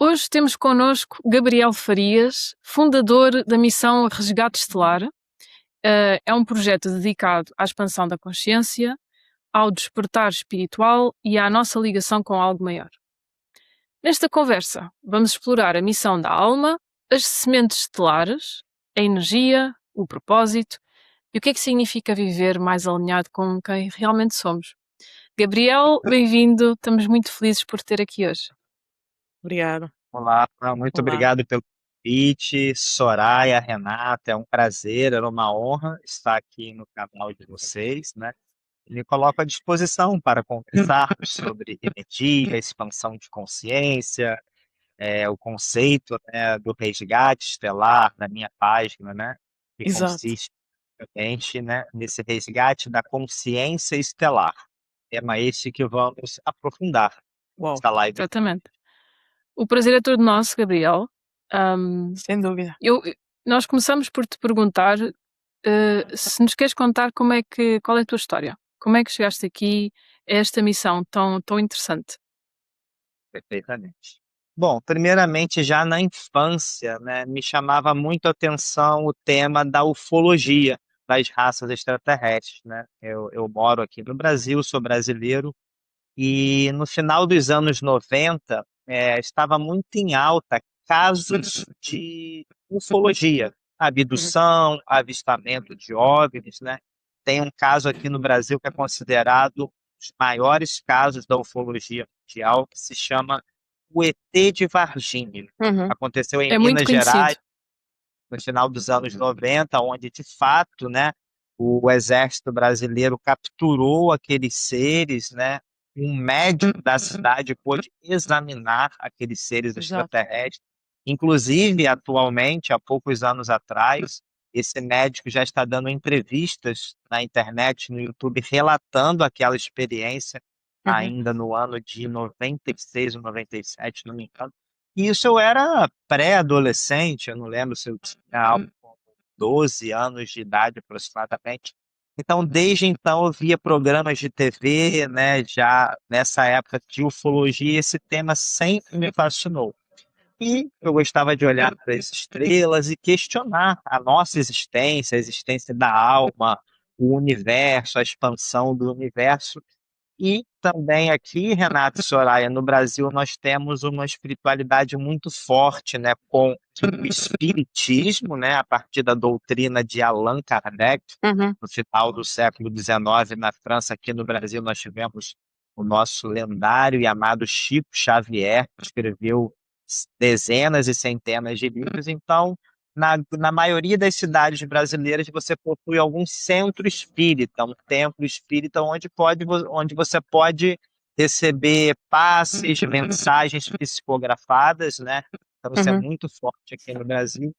Hoje temos connosco Gabriel Farias, fundador da missão Resgate Estelar. É um projeto dedicado à expansão da consciência, ao despertar espiritual e à nossa ligação com algo maior. Nesta conversa, vamos explorar a missão da alma, as sementes estelares, a energia, o propósito e o que é que significa viver mais alinhado com quem realmente somos. Gabriel, bem-vindo, estamos muito felizes por ter aqui hoje. Obrigado. Olá, muito Olá. obrigado pelo convite, Soraya, Renata, é um prazer, era uma honra estar aqui no canal de vocês, né? Me coloco à disposição para conversarmos sobre energia, expansão de consciência, o conceito, né, do resgate estelar na minha página, né? Que Exato. consiste, realmente, né, nesse resgate da consciência estelar. Tema este que vamos aprofundar Uau, nesta live. Exatamente. O prazer é todo nosso, Gabriel. Ahm, sem dúvida. nós começamos por te perguntar se nos queres contar qual é a tua história. Como é que chegaste aqui a esta missão tão interessante? Perfeitamente. Bom, primeiramente, já na infância, né, me chamava muito a atenção o tema da ufologia, das raças extraterrestres, né? Eu moro aqui no Brasil, sou brasileiro, e no final dos anos 90, estava muito em alta casos de ufologia, abdução, avistamento de OVNIs, né? Tem um caso aqui no Brasil que é considerado um dos maiores casos da ufologia mundial, que se chama o ET de Varginha. Uhum. Aconteceu em É muito Minas conhecido. Gerais, no final dos anos 90, onde, de fato, né, o exército brasileiro capturou aqueles seres, né? Um médico da cidade pôde examinar aqueles seres Exato. extraterrestres. Inclusive, atualmente, há poucos anos atrás, esse médico já está dando entrevistas na internet, no YouTube, relatando aquela experiência, Uhum. ainda no ano de 96 ou 97, não me engano. E isso eu era pré-adolescente, eu não lembro se eu tinha algo como 12 anos de idade aproximadamente. Então, desde então, eu via programas de TV, né, já nessa época de ufologia, esse tema sempre me fascinou. E eu gostava de olhar para as estrelas e questionar a nossa existência, a existência da alma, o universo, a expansão do universo. E também aqui, Renato e Soraya, no Brasil, nós temos uma espiritualidade muito forte, né, com o espiritismo, né, a partir da doutrina de Allan Kardec, Uhum. no final do século XIX, na França. Aqui no Brasil, nós tivemos o nosso lendário e amado Chico Xavier, que escreveu dezenas e centenas de livros. Então, na maioria das cidades brasileiras, você possui algum centro espírita, um templo espírita, onde você pode receber passes, mensagens psicografadas, né? Então, isso é Uhum. muito forte aqui no Brasil.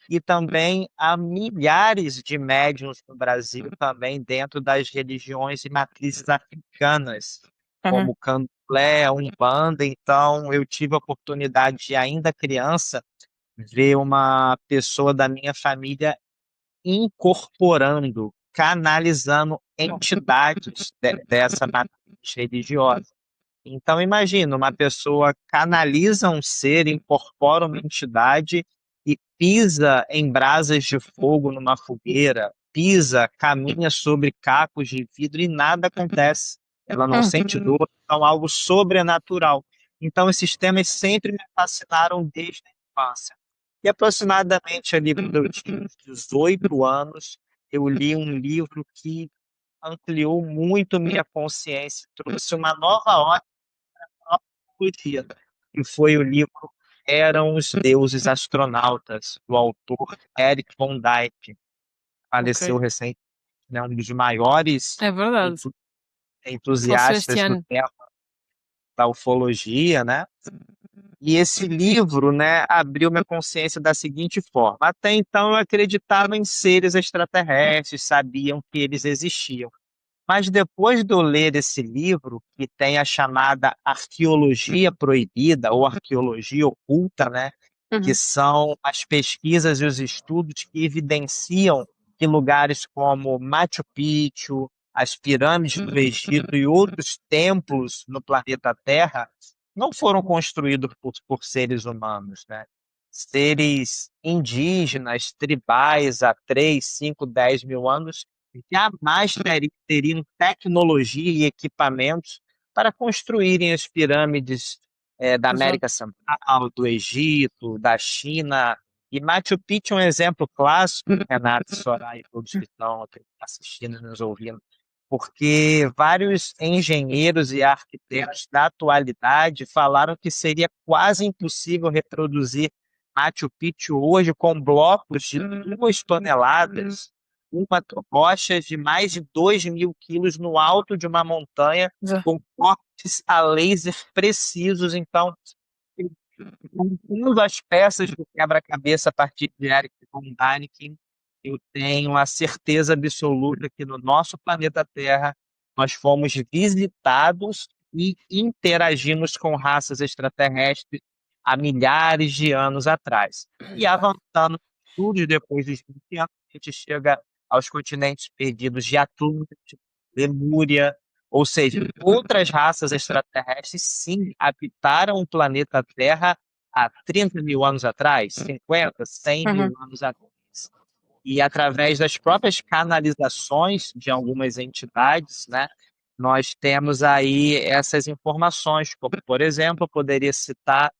E também há milhares de médiuns no Brasil, também dentro das religiões e matrizes africanas, Uhum. como Candomblé, Umbanda. Então, eu tive a oportunidade de, ainda criança, ver uma pessoa da minha família incorporando, canalizando entidades dessa matriz religiosa. Então, imagina, uma pessoa canaliza um ser, incorpora uma entidade e pisa em brasas de fogo numa fogueira, pisa, caminha sobre cacos de vidro e nada acontece. Ela não sente dor, então algo sobrenatural. Então, esses temas sempre me fascinaram desde a infância. E aproximadamente ali quando eu tinha uns 18 anos, eu li um livro que ampliou muito minha consciência, trouxe uma nova ótica dia, que foi o livro Eram os Deuses Astronautas, do autor Eric von Däniken. Faleceu Ok. recentemente, né, um dos maiores É verdade. Faleceu este entusiastas do ano. tema da ufologia, né? E esse livro, né, abriu minha consciência da seguinte forma: até então eu acreditava em seres extraterrestres, sabiam que eles existiam. Mas depois de eu ler esse livro, que tem a chamada arqueologia proibida ou arqueologia oculta, né, que Uhum. são as pesquisas e os estudos que evidenciam que lugares como Machu Picchu, as pirâmides do Egito e outros templos no planeta Terra não foram construídos por seres humanos, né? Seres indígenas, tribais, há 3, 5, 10 mil anos, jamais teriam tecnologia e equipamentos para construírem as pirâmides da Exato. América Central, do Egito, da China. E Machu Picchu é um exemplo clássico, Renato, Soraya e todos que estão aqui assistindo e nos ouvindo, porque vários engenheiros e arquitetos da atualidade falaram que seria quase impossível reproduzir Machu Picchu hoje com blocos de 2 toneladas, rochas de mais de 2.000 quilos no alto de uma montanha, Exato. com cortes a laser precisos. Então, juntando as peças do quebra-cabeça a partir de Eric von Däniken, eu tenho a certeza absoluta que no nosso planeta Terra nós fomos visitados e interagimos com raças extraterrestres há milhares de anos atrás. E avançando tudo depois dos 20 anos, a gente chega aos continentes perdidos de Atlântida, Lemúria, ou seja, outras raças extraterrestres sim habitaram o planeta Terra há 30 mil anos atrás, 50, 100 mil anos atrás. E através das próprias canalizações de algumas entidades, né, nós temos aí essas informações, como, por exemplo, eu poderia citar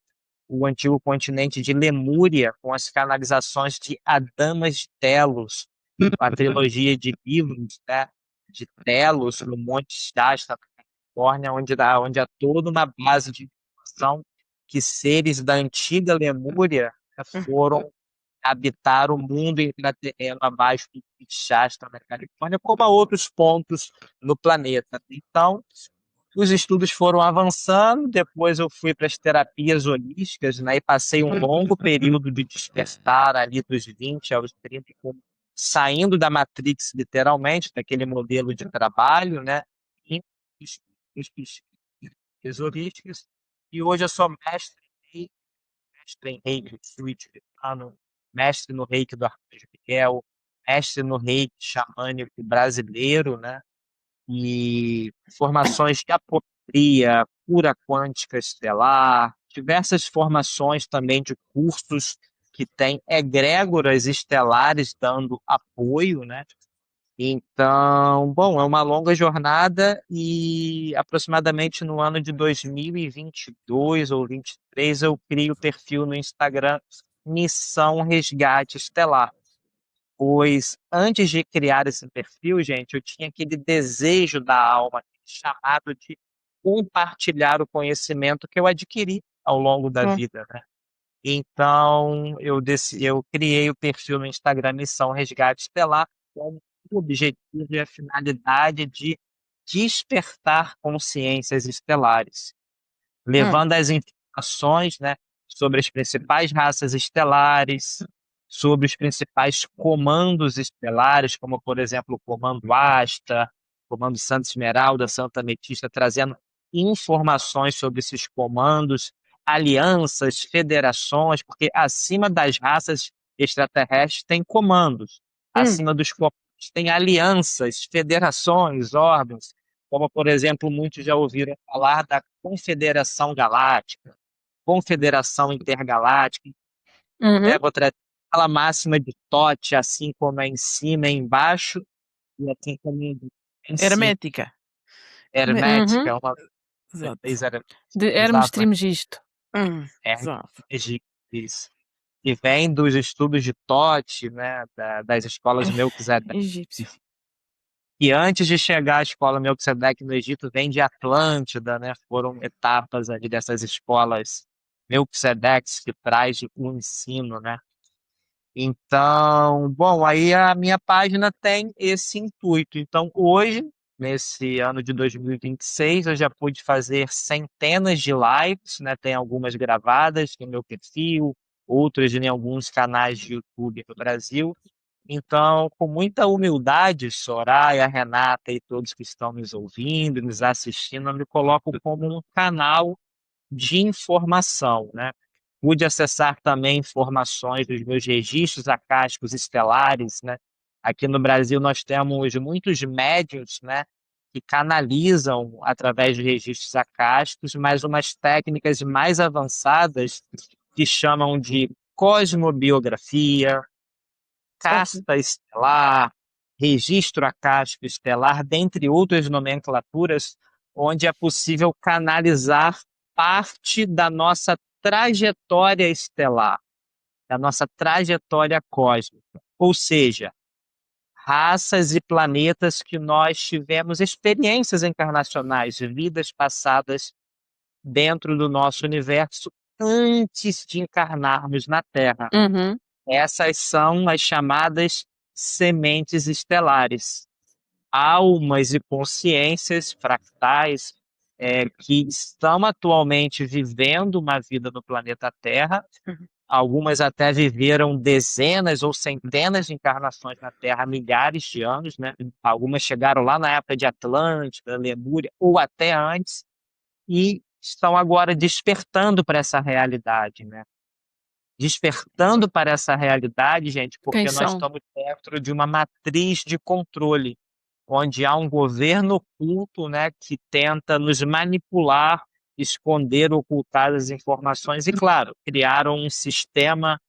o antigo continente de Lemúria, com as canalizações de Adamas de Telos, a trilogia de livros, né, de Telos, no Monte Shasta, na Califórnia, onde há toda uma base de informação que seres da antiga Lemúria foram habitar o mundo intraterreno abaixo do Monte Shasta, na Califórnia, como a outros pontos no planeta. Então, os estudos foram avançando, depois eu fui para as terapias holísticas, né, e passei um longo período de despertar ali dos 20 aos 30, saindo da Matrix, literalmente, daquele modelo de trabalho, né, em terapias holísticas, e hoje eu sou mestre em Reiki Switch, mestre no Reiki do Arcanjo Miguel, mestre no Reiki xamânico brasileiro, né, e formações de apometria, cura quântica estelar, diversas formações também de cursos que têm egrégoras estelares dando apoio, né? Então, bom, é uma longa jornada e aproximadamente no ano de 2022 ou 23 eu crio o perfil no Instagram Missão Resgate Estelar. Pois antes de criar esse perfil, gente, eu tinha aquele desejo da alma, aquele chamado de compartilhar o conhecimento que eu adquiri ao longo da vida, né? Então, eu criei o perfil no Instagram Missão Resgate Estelar com o objetivo e a finalidade de despertar consciências estelares, levando as informações, né, sobre as principais raças estelares, sobre os principais comandos estelares, como, por exemplo, o Comando Asta, o Comando Santa Esmeralda, Santa Ametista, trazendo informações sobre esses comandos, alianças, federações, porque acima das raças extraterrestres tem comandos, acima dos comandos tem alianças, federações, órgãos, como, por exemplo, muitos já ouviram falar da Confederação Galáctica, Confederação Intergaláctica. Vou trazer aquela máxima de Tote, assim como é em cima, é embaixo, e assim como é em cima. Hermética. Hermética, é uma Exato. vez era De Hermes exato, né? Trismegisto. Exato. Isso. E vem dos estudos de Tote, né, das escolas Melquisedeque. Egípcio. E antes de chegar à escola Melquisedeque no Egito, vem de Atlântida, né? Foram etapas ali dessas escolas Melquisedeques que traz o ensino, né? Então, bom, aí a minha página tem esse intuito. Então, hoje, nesse ano de 2026, eu já pude fazer centenas de lives, né? Tem algumas gravadas no meu perfil, outras em alguns canais de YouTube no Brasil. Então, com muita humildade, Soraya, Renata e todos que estão nos ouvindo, nos assistindo, eu me coloco como um canal de informação, né? Pude acessar também informações dos meus registros acásticos estelares, né? Aqui no Brasil nós temos muitos médiuns, né? que canalizam através de registros acásticos, mas umas técnicas mais avançadas que chamam de cosmobiografia, Certo. casta estelar, registro acástico estelar, dentre outras nomenclaturas, onde é possível canalizar parte da nossa trajetória estelar, da nossa trajetória cósmica. Ou seja, raças e planetas que nós tivemos experiências encarnacionais, vidas passadas dentro do nosso universo antes de encarnarmos na Terra. Uhum. Essas são as chamadas sementes estelares, almas e consciências fractais que estão atualmente vivendo uma vida no planeta Terra. Uhum. Algumas até viveram dezenas ou centenas de encarnações na Terra, milhares de anos, né? Algumas chegaram lá na época de Atlântida, Lemúria, ou até antes, e estão agora despertando para essa realidade, né? Despertando para essa realidade, gente, Quem porque nós são? estamos dentro de uma matriz de controle, onde há um governo oculto, né, que tenta nos manipular, esconder, ocultar as informações e, claro, criaram um sistema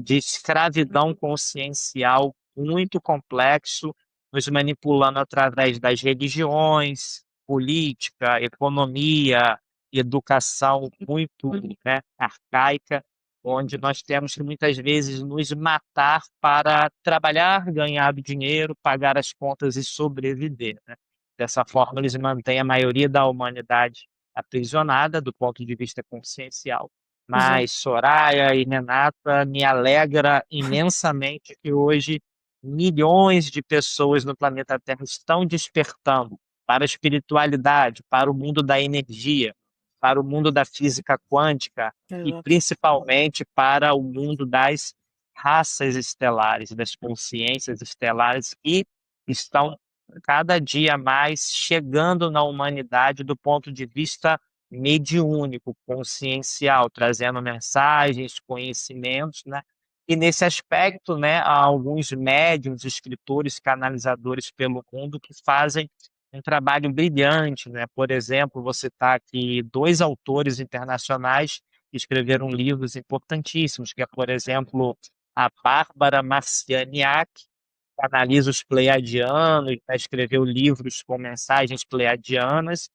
de escravidão consciencial muito complexo, nos manipulando através das religiões, política, economia, educação muito, né, arcaica, onde nós temos que muitas vezes nos matar para trabalhar, ganhar dinheiro, pagar as contas e sobreviver, né? Dessa forma, eles mantêm a maioria da humanidade aprisionada do ponto de vista consciencial. Exato. Mas Soraya e Renata, me alegra imensamente que hoje milhões de pessoas no planeta Terra estão despertando para a espiritualidade, para o mundo da energia, para o mundo da física quântica e Exato. principalmente para o mundo das raças estelares, das consciências estelares que estão cada dia mais chegando na humanidade do ponto de vista mediúnico, consciencial, trazendo mensagens, conhecimentos, né? E nesse aspecto, né, há alguns médiuns, escritores, canalizadores pelo mundo que fazem um trabalho brilhante, né? Por exemplo, você está aqui dois autores internacionais que escreveram livros importantíssimos, que é, por exemplo, a Bárbara Marcianiak, que analisa os pleiadianos, né, escreveu livros com mensagens pleiadianas,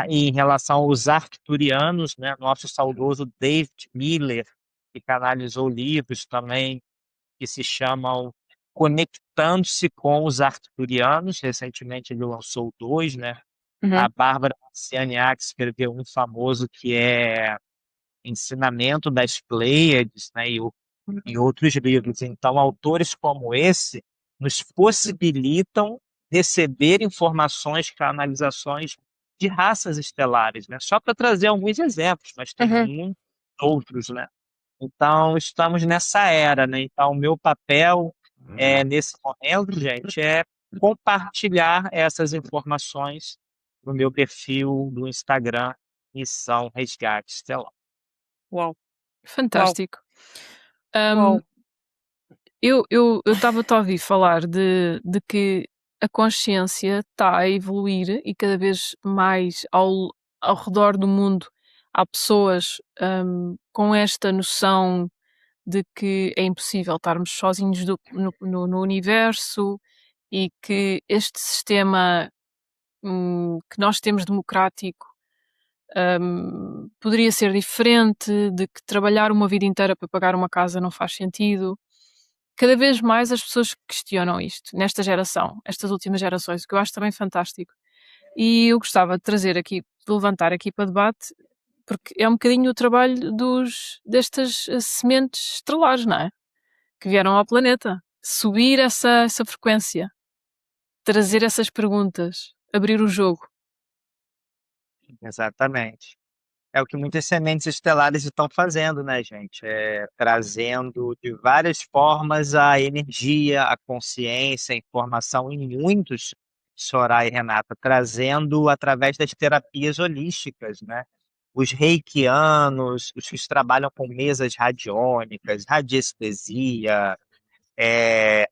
em relação aos arcturianos, né, nosso saudoso David Miller, que canalizou livros também que se chamam Conectando-se com os Arcturianos. Recentemente ele lançou dois, né? A Uhum. Bárbara Marcianiak escreveu um famoso que é Ensinamento das Pleiades, né? E outros livros. Então, autores como esse nos possibilitam receber informações, canalizações de raças estelares, né? Só para trazer alguns exemplos, mas tem Uhum. muitos outros, né? Então, estamos nessa era, né? Então, o meu papel nesse momento, gente, é compartilhar essas informações no meu perfil do Instagram, Missão Resgate Estelar. Uau, uau, Fantástico. Hum, uau. eu estava-te a ouvir falar de que a consciência está a evoluir e cada vez mais ao redor do mundo há pessoas com esta noção de que é impossível estarmos sozinhos no universo e que este sistema que nós temos democrático poderia ser diferente, de que trabalhar uma vida inteira para pagar uma casa não faz sentido. Cada vez mais as pessoas questionam isto, nesta geração, estas últimas gerações, o que eu acho também fantástico. E eu gostava de trazer aqui, de levantar aqui para debate, porque é um bocadinho o trabalho destas sementes estelares, não é? Que vieram ao planeta. Subir essa frequência, trazer essas perguntas, abrir o jogo. Exatamente. É o que muitas sementes estelares estão fazendo, né, gente? Trazendo de várias formas a energia, a consciência, a informação em muitos, Soraya e Renata, trazendo através das terapias holísticas, né? Os reikianos, os que trabalham com mesas radiônicas, radiestesia,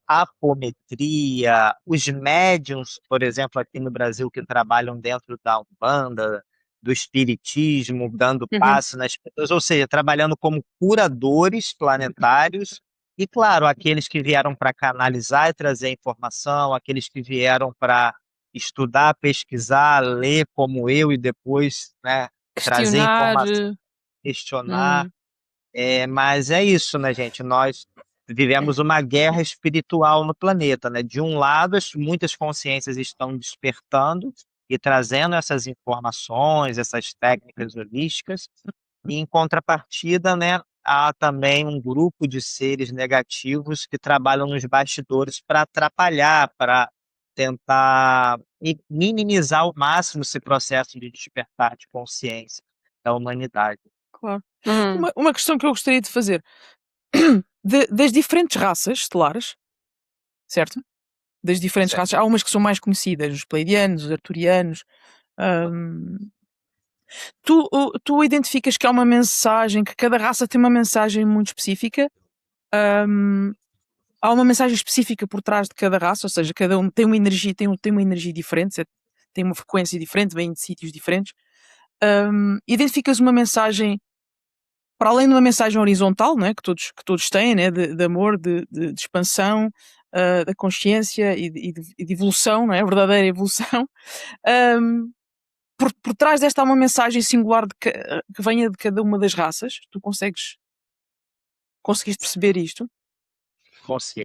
apometria, os médiums, por exemplo, aqui no Brasil, que trabalham dentro da Umbanda, do espiritismo, dando Uhum. passe nas pessoas, ou seja, trabalhando como curadores planetários. E, claro, aqueles que vieram para canalizar e trazer informação, aqueles que vieram para estudar, pesquisar, ler como eu e depois, né, trazer Questionar. informação, questionar. Hum, Mas é isso, né, gente? Nós vivemos uma guerra espiritual no planeta, né? De um lado, muitas consciências estão despertando e trazendo essas informações, essas técnicas holísticas, e em contrapartida, né, há também um grupo de seres negativos que trabalham nos bastidores para atrapalhar, para tentar minimizar ao máximo esse processo de despertar de consciência da humanidade. Claro. hum, Uma questão que eu gostaria de fazer. Das diferentes raças estelares, certo? Das diferentes raças. Há umas que são mais conhecidas, os pleiadianos, os arturianos. hum, tu identificas que há uma mensagem, que cada raça tem uma mensagem muito específica. hum, Há uma mensagem específica por trás de cada raça, ou seja, cada um tem uma energia, tem uma energia diferente, tem uma frequência diferente, vem de sítios diferentes. Identificas uma mensagem para além de uma mensagem horizontal, não é? Que todos têm, né? De amor, de expansão, da consciência e de evolução, não é? Verdadeira evolução. Ahm, por trás desta há uma mensagem singular que venha de cada uma das raças. Tu conseguiste perceber isto? Consciência.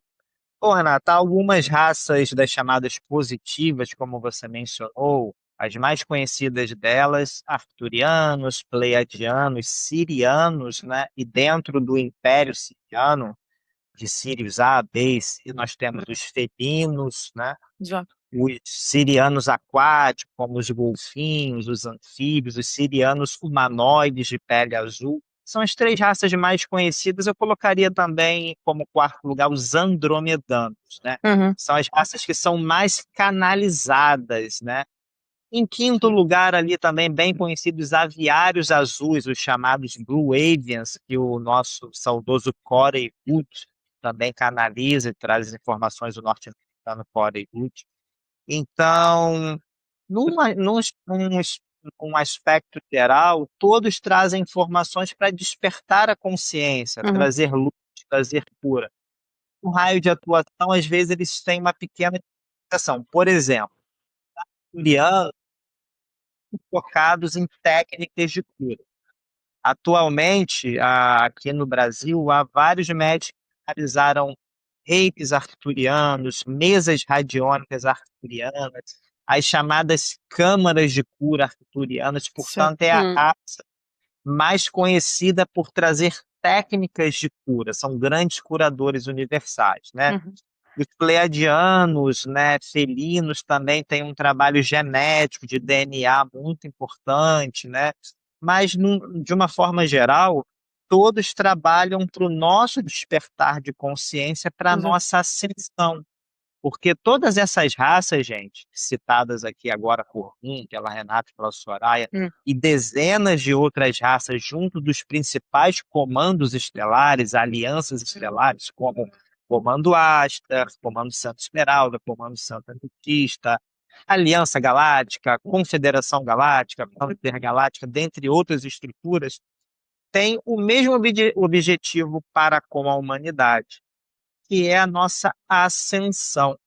Bom, Renata, algumas raças das chamadas positivas, como você mencionou, as mais conhecidas delas, arturianos, pleiadianos, sirianos, né? E dentro do Império Siriano, de Sírios A, B e C, nós temos os felinos, né? Exato. Os sirianos aquáticos, como os golfinhos, os anfíbios, os sirianos humanoides de pele azul. São as três raças mais conhecidas. Eu colocaria também como quarto lugar os andromedanos, né? Uhum. São as raças que são mais canalizadas, né? Em quinto lugar, ali também bem conhecidos os aviários azuis, os chamados Blue Avians, que o nosso saudoso Corey Wood também canaliza e traz as informações do norte-americano Corey Wood. Então, num aspecto geral, todos trazem informações para despertar a consciência, Uhum. trazer luz, trazer cura. O raio de atuação, às vezes, eles têm uma pequena limitação. Por exemplo, Juliano, focados em técnicas de cura. Atualmente, aqui no Brasil, há vários médicos que realizaram reikis arturianos, mesas radiônicas arturianas, as chamadas câmaras de cura arturianas, Certo. portanto, é a hum, raça mais conhecida por trazer técnicas de cura, são grandes curadores universais, né? Uhum. Os pleiadianos, né, felinos também têm um trabalho genético de DNA muito importante, né? Mas, de uma forma geral, todos trabalham para o nosso despertar de consciência, para a Exato. nossa ascensão. Porque todas essas raças, gente, citadas aqui agora por mim, pela Renata e pela Soraya, Hum. e dezenas de outras raças junto dos principais comandos estelares, alianças estelares, como Comando Aster, Comando Santa Esmeralda, Comando Santa Ametista, Aliança Galáctica, Confederação Galáctica, Intergaláctica, dentre outras estruturas, têm o mesmo objetivo para com a humanidade, que é a nossa ascensão,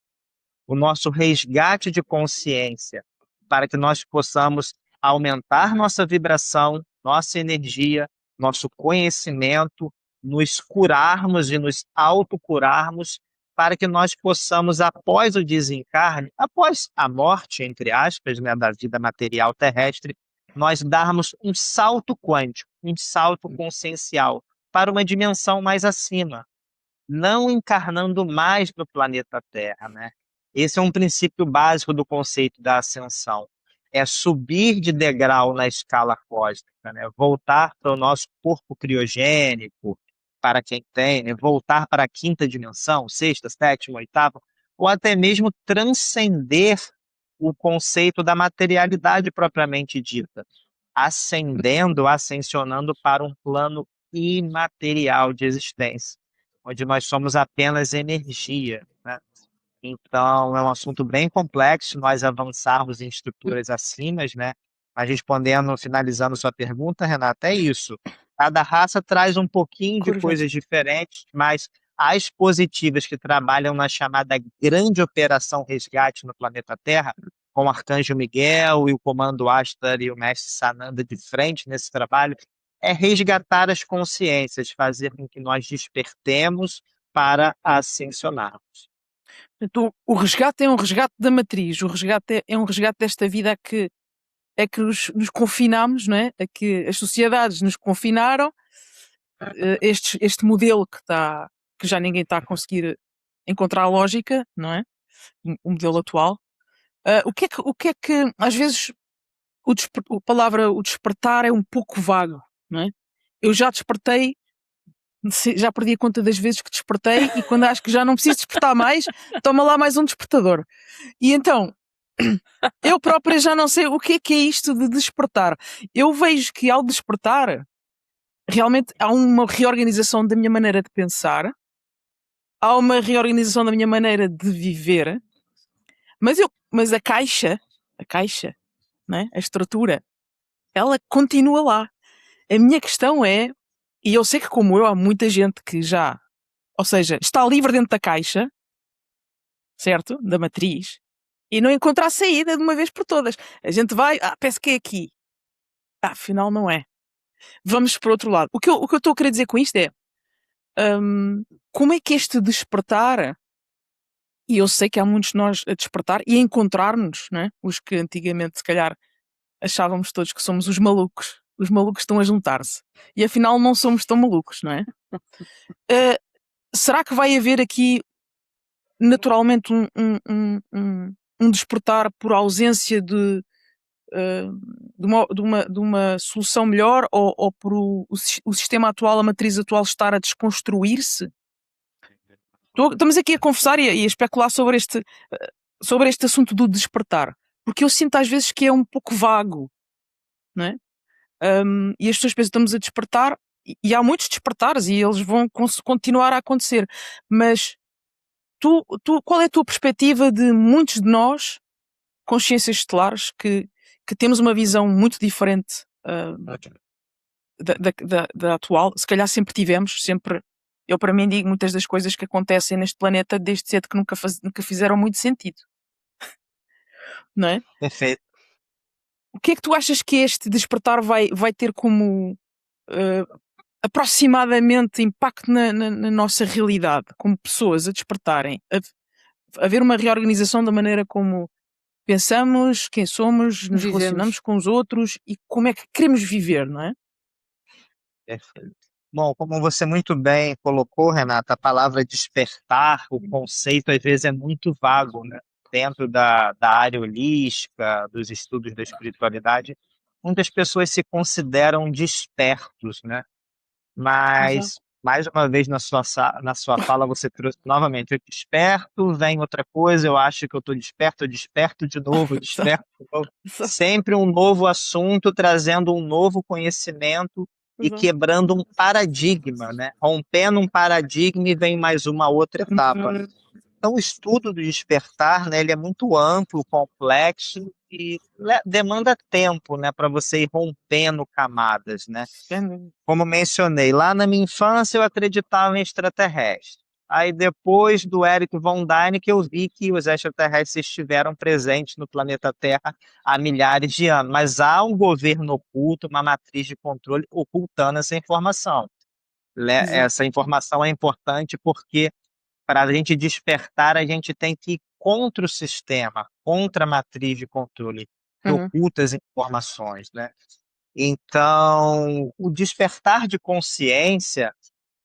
o nosso resgate de consciência, para que nós possamos aumentar nossa vibração, nossa energia, nosso conhecimento, nos curarmos e nos autocurarmos, para que nós possamos, após o desencarne, após a morte, entre aspas, né, da vida material terrestre, nós darmos um salto quântico, um salto consciencial para uma dimensão mais acima, não encarnando mais no planeta Terra, né? Esse é um princípio básico do conceito da ascensão. É subir de degrau na escala cósmica, né? Voltar para o nosso corpo criogênico, para quem tem, né? Voltar para a quinta dimensão, sexta, sétima, oitava, ou até mesmo transcender o conceito da materialidade propriamente dita, ascendendo, ascensionando para um plano imaterial de existência. onde nós somos apenas energia, né? Então, é um assunto bem complexo nós avançarmos em estruturas acima, né? Mas respondendo, finalizando sua pergunta, Renata, é isso. Cada raça traz um pouquinho de Curvas. coisas diferentes, mas as positivas que trabalham na chamada Grande Operação Resgate no planeta Terra, com o Arcanjo Miguel e o Comando Ashtar e o Mestre Sananda de frente nesse trabalho, é resgatar as consciências, fazer com que nós despertemos para ascensionarmos. Então, o resgate é um resgate da matriz, o resgate é um resgate desta vida a que nos confinamos, não é? A que as sociedades nos confinaram, este modelo que já ninguém está a conseguir encontrar lógica, não é? O modelo atual. O que é que às vezes a palavra o despertar é um pouco vago, não é? Eu já despertei, já perdi a conta das vezes que despertei e quando acho que já não preciso despertar mais, toma lá mais um despertador. E então, eu própria já não sei o que é isto de despertar. Eu vejo que ao despertar, realmente há uma reorganização da minha maneira de pensar, há uma reorganização da minha maneira de viver, mas a caixa, né? A estrutura, ela continua lá. A minha questão é, e eu sei que como eu, há muita gente que já, ou seja, está livre dentro da caixa, certo? Da matriz, e não encontra a saída de uma vez por todas. A gente vai, penso que é aqui. Afinal não é. Vamos para o outro lado. O que eu estou a querer dizer com isto é, como é que este despertar, e eu sei que há muitos de nós a despertar e a encontrar-nos, né? Os que antigamente se calhar achávamos todos que somos os malucos estão a juntar-se, e afinal não somos tão malucos, não é? Será que vai haver aqui naturalmente um despertar por ausência de uma solução melhor ou por o sistema atual, a matriz atual estar a desconstruir-se? Estamos aqui a conversar e a especular sobre este assunto do despertar, porque eu sinto às vezes que é um pouco vago, não é? E as pessoas pensam que estamos a despertar e há muitos despertares e eles vão continuar a acontecer, mas qual é a tua perspectiva de muitos de nós, consciências estelares, que temos uma visão muito diferente da atual? Se calhar sempre tivemos, sempre. Eu, para mim, digo muitas das coisas que acontecem neste planeta desde cedo que nunca fizeram muito sentido, não é? Perfeito. O que é que tu achas que este despertar vai ter como aproximadamente impacto na nossa realidade, como pessoas a despertarem, a haver uma reorganização da maneira como pensamos, quem somos, nos Vivemos. relacionamos com os outros e como é que queremos viver, não é? Perfeito. Bom, como você muito bem colocou, Renata, a palavra despertar, o conceito às vezes é muito vago, né? Dentro da área holística, dos estudos da espiritualidade, muitas pessoas se consideram despertos, né? Mas, mais uma vez, na sua fala, você trouxe novamente, eu desperto, vem outra coisa, eu acho que eu desperto de novo, eu desperto de novo. Sempre um novo assunto, trazendo um novo conhecimento e Exato. quebrando um paradigma, né? Rompendo um paradigma e vem mais uma outra etapa. Então, o estudo do despertar, né, ele é muito amplo, complexo e demanda tempo, né, para você ir rompendo camadas, né? Como mencionei, lá na minha infância eu acreditava em extraterrestres. Aí depois do Eric Von Däniken eu vi que os extraterrestres estiveram presentes no planeta Terra há milhares de anos, mas há um governo oculto, uma matriz de controle ocultando essa informação. Essa informação é importante porque para a gente despertar, a gente tem que ir contra o sistema, contra a matriz de controle que oculta as informações, né? Então, o despertar de consciência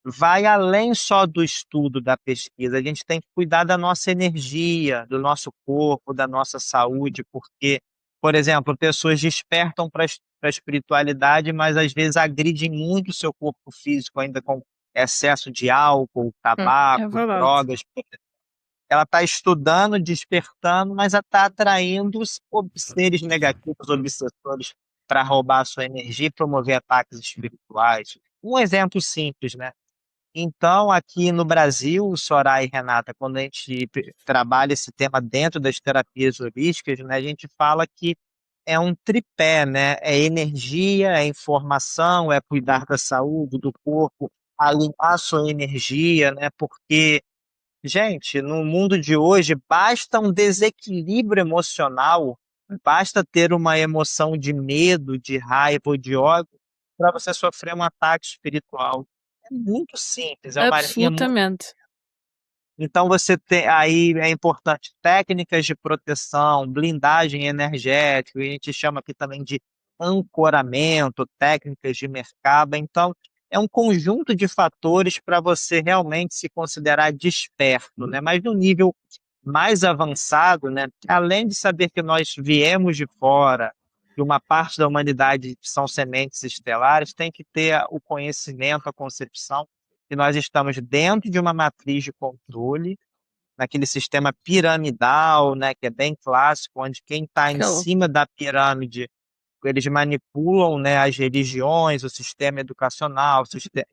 vai além só do estudo, da pesquisa. A gente tem que cuidar da nossa energia, do nosso corpo, da nossa saúde, porque, por exemplo, pessoas despertam para a espiritualidade, mas às vezes agridem muito o seu corpo físico, ainda com excesso de álcool, tabaco, verdade. drogas. Ela está estudando, despertando, mas ela está atraindo os seres negativos, obsessores, para roubar a sua energia e promover ataques espirituais. Um exemplo simples, né? Então, aqui no Brasil, Soraya e Renata, quando a gente trabalha esse tema dentro das terapias holísticas, né, a gente fala que é um tripé, né? É energia, é informação, é cuidar da saúde, do corpo, alinhar a sua energia, né? Porque, gente, no mundo de hoje, basta um desequilíbrio emocional, basta ter uma emoção de medo, de raiva ou de ódio para você sofrer um ataque espiritual. É muito simples, é uma linha muito. Absolutamente. Então você tem aí é importante técnicas de proteção, blindagem energética, a gente chama aqui também de ancoramento, técnicas de mercado. Então, é um conjunto de fatores para você realmente se considerar desperto, né? Mas no nível mais avançado, né? Além de saber que nós viemos de fora, que uma parte da humanidade são sementes estelares, tem que ter o conhecimento, a concepção que nós estamos dentro de uma matriz de controle, naquele sistema piramidal, né, que é bem clássico, onde quem está em Aquele- cima da pirâmide, eles manipulam, né, as religiões, o sistema educacional,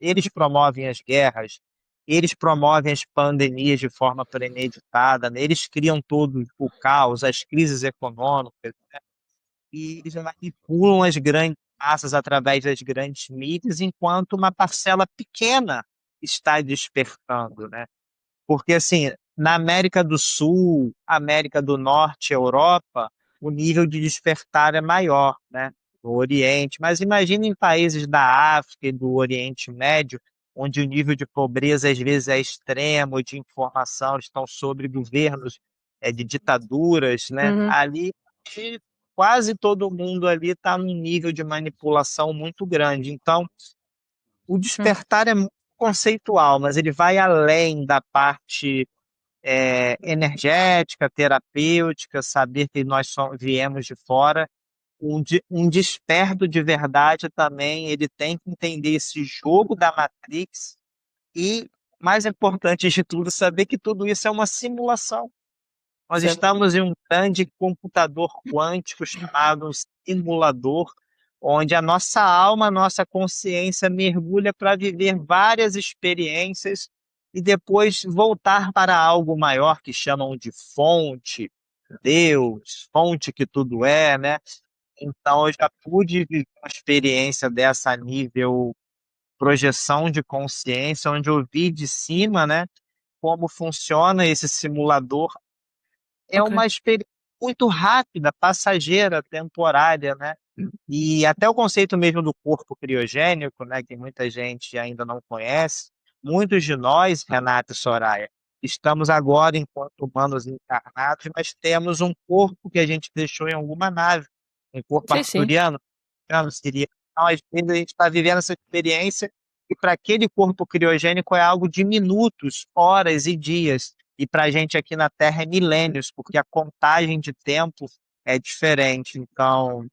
eles promovem as guerras, eles promovem as pandemias de forma premeditada, né, eles criam todo o caos, as crises econômicas, e eles manipulam as grandes massas através das grandes mídias, enquanto uma parcela pequena está despertando, né? Porque, assim, na América do Sul, América do Norte, Europa, o nível de despertar é maior, né? No Oriente. Mas imagine em países da África e do Oriente Médio, onde o nível de pobreza às vezes é extremo, de informação, estão sobre governos de ditaduras, né? Uhum, Ali, que quase todo mundo ali está num nível de manipulação muito grande. Então, o uhum. despertar é muito conceitual, mas ele vai além da parte energética, terapêutica, saber que nós viemos de fora. Um desperto de verdade também, ele tem que entender esse jogo da Matrix e, mais importante de tudo, saber que tudo isso é uma simulação. Nós Certo. estamos em um grande computador quântico chamado simulador, onde a nossa alma, a nossa consciência mergulha para viver várias experiências e depois voltar para algo maior que chamam de fonte, Deus, fonte que tudo é, né? Então eu já pude viver uma experiência dessa a nível projeção de consciência, onde eu vi de cima, né, como funciona esse simulador. É Ok. uma experiência muito rápida, passageira, temporária, né? E até o conceito mesmo do corpo criogênico, né, que muita gente ainda não conhece, muitos de nós, Renata e Soraya, estamos agora enquanto humanos encarnados, mas temos um corpo que a gente deixou em alguma nave, um corpo Sim, sim. arturiano, seria. Então, às vezes a gente está vivendo essa experiência e para aquele corpo criogênico é algo de minutos, horas e dias. E para a gente aqui na Terra é milênios, porque a contagem de tempo é diferente. Então,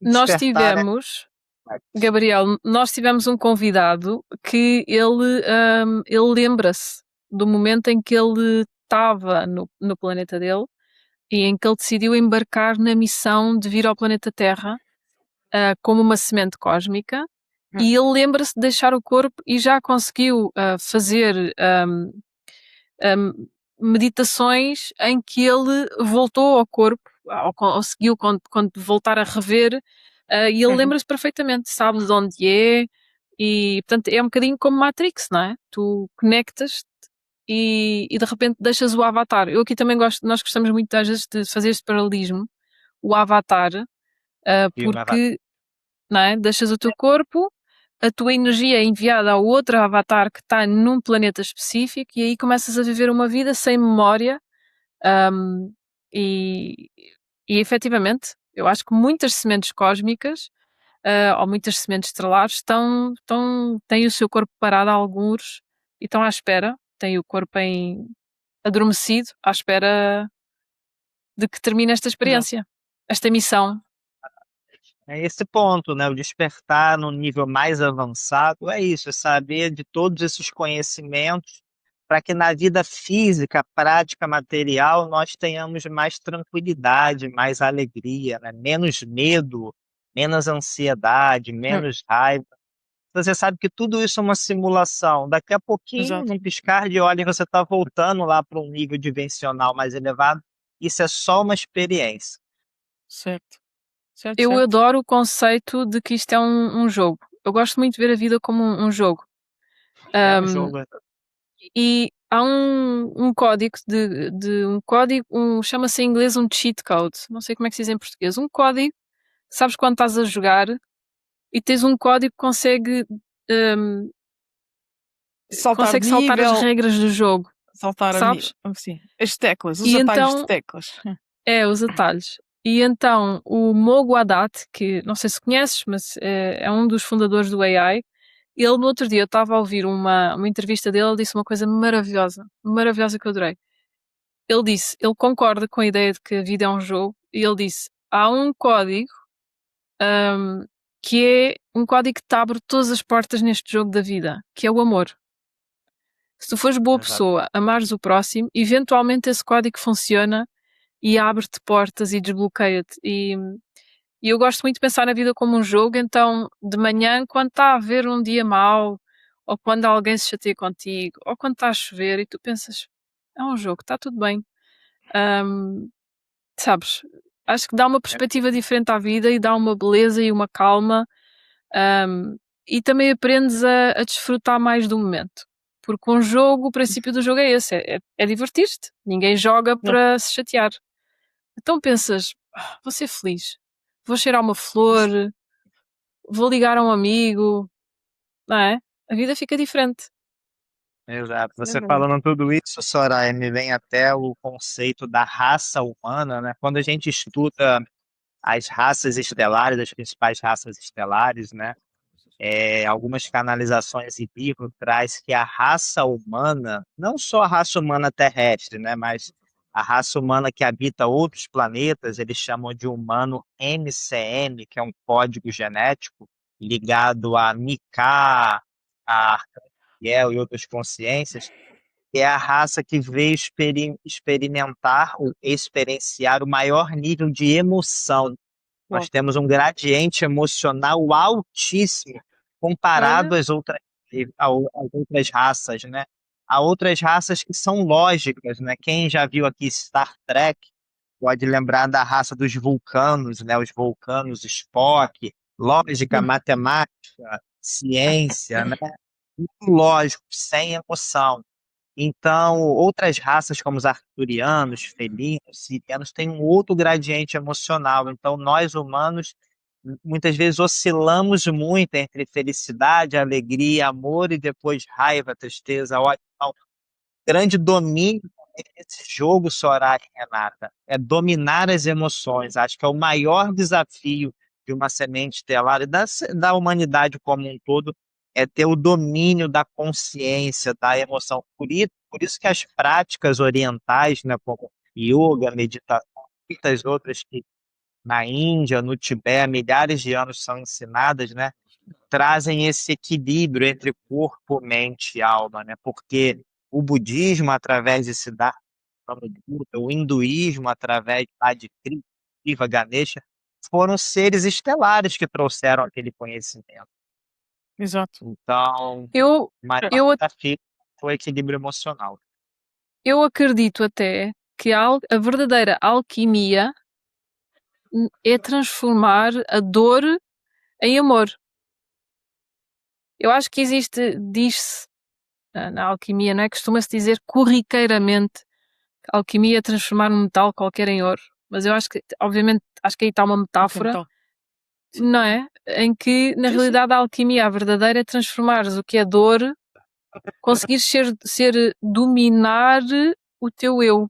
Nós despertar é. tivemos, Gabriel, nós tivemos um convidado que ele lembra-se do momento em que ele estava no planeta dele e em que ele decidiu embarcar na missão de vir ao planeta Terra, como uma semente cósmica, e ele lembra-se de deixar o corpo e já conseguiu fazer meditações em que ele voltou ao corpo, ou conseguiu quando voltar a rever, e ele Uhum. lembra-se perfeitamente, sabe de onde é, e portanto é um bocadinho como Matrix, não é? Tu conectas e de repente deixas o avatar. Eu aqui também gosto, nós gostamos muito às vezes de fazer este paralelismo, o avatar, Filme, porque, não é? Deixas o teu corpo, a tua energia é enviada ao outro avatar que está num planeta específico e aí começas a viver uma vida sem memória. um, e, e efetivamente, eu acho que muitas sementes cósmicas, ou muitas sementes estelares, têm o seu corpo parado, alguns, e estão à espera, têm o corpo adormecido, à espera de que termine esta exato. experiência, esta missão. É esse ponto, né? O despertar no nível mais avançado é isso, é saber de todos esses conhecimentos para que na vida física, prática, material, nós tenhamos mais tranquilidade, mais alegria, né? Menos medo, menos ansiedade, Hum. menos raiva. você sabe que tudo isso é uma simulação. Daqui a pouquinho, Exato. num piscar de olhos, você está voltando lá para um nível dimensional mais elevado. Isso é só uma experiência. Certo. Certo, Eu certo. adoro o conceito de que isto é um jogo. Eu gosto muito de ver a vida como um jogo. É um Um, jogo. e há um código chama-se em inglês um cheat code. Não sei como é que se diz em português. Um código, sabes quando estás a jogar e tens um código que um, Saltar consegue de saltar as nível, regras do jogo, saltar a nível. sabes? Sim. As teclas, os E atalhos de então, teclas. os atalhos. E então, o Mogo Haddad, que não sei se conheces, mas é um dos fundadores do AI, ele no outro dia, eu estava a ouvir uma entrevista dele, ele disse uma coisa maravilhosa, maravilhosa que eu adorei. Ele concorda com a ideia de que a vida é um jogo, e ele disse, há um código, que é um código que te abre todas as portas neste jogo da vida, que é o amor. Se tu fores boa Exato. pessoa, amares o próximo, eventualmente esse código funciona e abre-te portas e desbloqueia-te. E eu gosto muito de pensar na vida como um jogo, então de manhã, quando está a haver um dia mau, ou quando alguém se chateia contigo, ou quando está a chover e tu pensas, é um jogo, está tudo bem. Hum, sabes? Acho que dá uma perspectiva diferente à vida e dá uma beleza e uma calma. hum, e também aprendes a desfrutar mais do momento. Porque um jogo, o princípio do jogo é esse, é divertir-te. Ninguém joga É. para se chatear. Então pensas, vou ser feliz, vou cheirar uma flor, vou ligar a um amigo, não é? A vida fica diferente. Exato. É Você verdade. falando tudo isso, Soraya, me vem até o conceito da raça humana, né? Quando a gente estuda as raças estelares, as principais raças estelares, né? Algumas canalizações e livro traz que a raça humana, não só a raça humana terrestre, né? Mas a raça humana que habita outros planetas, eles chamam de humano MCM, que é um código genético ligado a Mika, a Arcandiel e outras consciências, é a raça que veio experimentar ou experienciar o maior nível de emoção. Uau. Nós temos um gradiente emocional altíssimo comparado Olha, às outras raças, né? Há outras raças que são lógicas, né? Quem já viu aqui Star Trek pode lembrar da raça dos vulcanos, né? Os vulcanos Spock, lógica, Hum. matemática, ciência, né? Muito lógico, sem emoção. Então, outras raças como os arturianos, felinos, sirianos têm um outro gradiente emocional. Então, nós humanos muitas vezes oscilamos muito entre felicidade, alegria, amor e depois raiva, tristeza, ódio. Então, grande domínio desse jogo, Soraya e Renata, é dominar as emoções. Acho que é o maior desafio de uma semente estelar e da humanidade como um todo, é ter o domínio da consciência, da emoção. Por isso que as práticas orientais, né, como yoga, meditação, muitas outras que na Índia, no Tibete, há milhares de anos são ensinadas, né, trazem esse equilíbrio entre corpo, mente e alma, né? Porque o budismo, através de Siddhartha Buda, o hinduísmo, através de Krishna, Shiva, Ganesha, foram seres estelares que trouxeram aquele conhecimento. Exato. Então, eu, o maior eu, desafio foi o equilíbrio emocional. eu acredito até que a verdadeira alquimia é transformar a dor em amor. Eu acho que diz-se na alquimia, não é? Costuma-se dizer corriqueiramente que a alquimia é transformar um metal qualquer em ouro. Mas eu acho que, obviamente, acho que aí está uma Ok, metáfora, então. não é? Em que, na Sim, sim. realidade, a alquimia, a verdadeira, é transformares o que é dor, conseguires dominar o teu eu,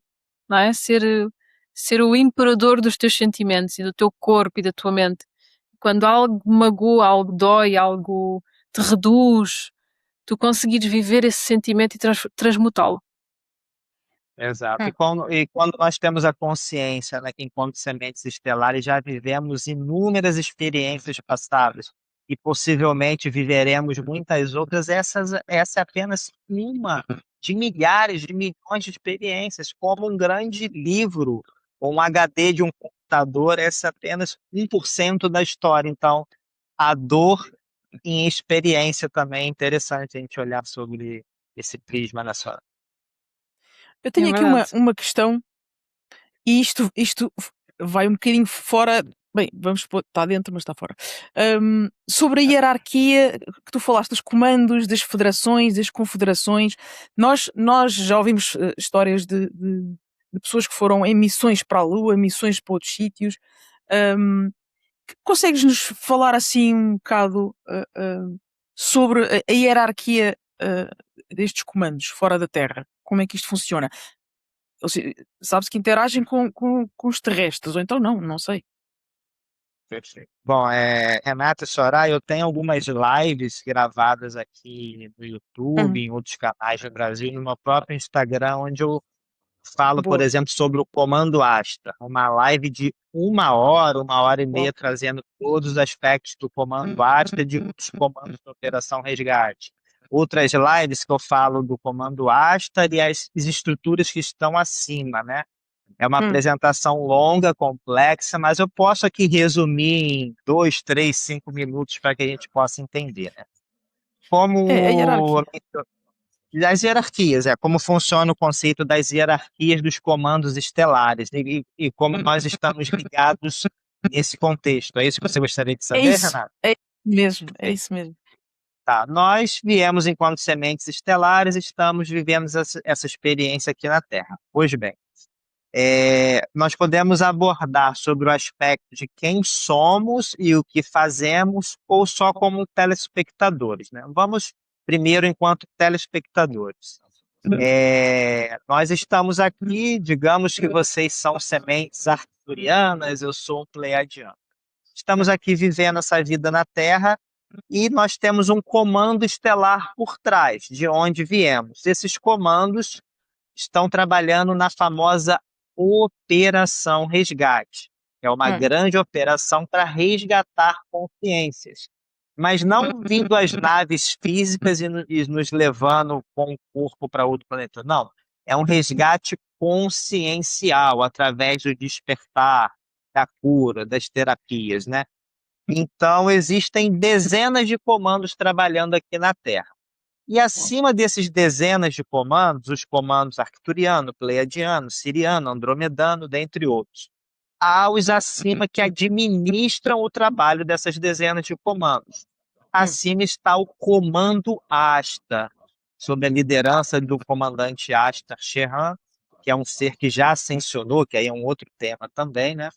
não é? Ser o imperador dos teus sentimentos e do teu corpo e da tua mente. Quando algo magoa, algo dói, algo te reduz, tu conseguires viver esse sentimento e transmutá-lo. Exato. E Hum. quando nós temos a consciência, né, que enquanto sementes estelares já vivemos inúmeras experiências passadas e possivelmente viveremos muitas outras, essa é apenas uma de milhares, de milhões de experiências, como um grande livro ou um HD de um computador, essa é apenas 1% da história. Então, a dor em experiência também. É interessante a gente olhar sobre esse prisma nacional. Eu tenho É aqui verdade. uma questão, e isto vai um bocadinho fora. Bem, vamos pôr, está dentro, mas está fora. Sobre a hierarquia que tu falaste, dos comandos, das federações, das confederações. Nós já ouvimos histórias de pessoas que foram em missões para a Lua, missões para outros sítios. Hum, Consegues-nos falar assim um bocado sobre a hierarquia destes comandos fora da Terra? Como é que isto funciona? Ou seja, sabe-se que interagem com os terrestres, ou então não sei. Perfeito. Bom, Renata e Soraya, eu tenho algumas lives gravadas aqui no YouTube, Uhum, em outros canais do Brasil, no meu próprio Instagram, onde eu falo, por boa. exemplo, sobre o Comando Asta, uma live de 1 hora e Uau. meia, trazendo todos os aspectos do Comando Asta e de outros comandos da Operação Resgate. Outras lives que eu falo do Comando Asta e as estruturas que estão acima, né? É uma Hum, apresentação longa, complexa, mas eu posso aqui resumir em 2, 3, 5 minutos para que a gente possa entender, né? a Como hierarquia. as hierarquias, como funciona o conceito das hierarquias dos comandos estelares e como nós estamos ligados nesse contexto. É isso que você gostaria de É saber, isso, Renato? é isso mesmo, é Bem, isso mesmo. tá. Nós viemos enquanto sementes estelares, estamos vivendo essa experiência aqui na Terra. Pois bem, nós podemos abordar sobre o aspecto de quem somos e o que fazemos, ou só como telespectadores, né? Vamos primeiro enquanto telespectadores. Nós estamos aqui, digamos que vocês são sementes arcturianas, eu sou um pleiadiano. Estamos aqui vivendo essa vida na Terra e nós temos um comando estelar por trás, de onde viemos. Esses comandos estão trabalhando na famosa Operação Resgate. É uma Hum, grande operação para resgatar consciências, mas não vindo as naves físicas e nos levando com o corpo para outro planeta. Não. É um resgate consciencial através do despertar, da cura, das terapias, né? Então, existem dezenas de comandos trabalhando aqui na Terra. E acima desses dezenas de comandos, os comandos arcturiano, pleiadiano, siriano, andromedano, dentre outros, há os acima que administram o trabalho dessas dezenas de comandos. hum, Acima está o comando Asta, sob a liderança do comandante Asta Sheran, que é um ser que já ascensionou, que aí é um outro tema também, né?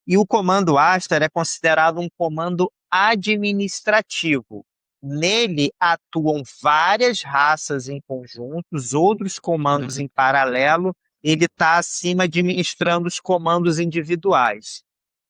E o comando Astar é considerado um comando administrativo. Nele atuam várias raças em conjuntos, outros comandos em paralelo. Ele está acima administrando os comandos individuais.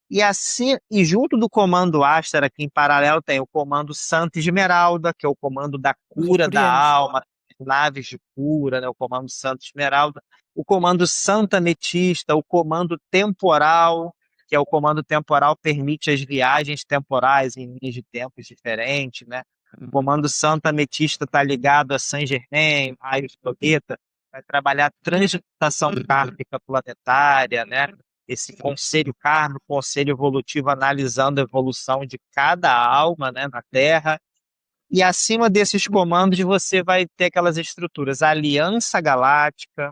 E assim, e junto do comando Astar, aqui em paralelo, tem o comando Santa Esmeralda, que é o comando da os cura da arcturianos. alma, naves de cura, né? O comando Santa Esmeralda, o comando Santa Ametista, o comando temporal, que é o comando temporal permite as viagens temporais em linhas de tempos diferentes, né? O comando Santa Ametista está ligado a Saint Germain, raio de cometa, vai trabalhar transmutação kármica planetária, né? Esse conselho kármico, conselho evolutivo, analisando a evolução de cada alma, né, na Terra. E acima desses comandos você vai ter aquelas estruturas: Aliança Galáctica,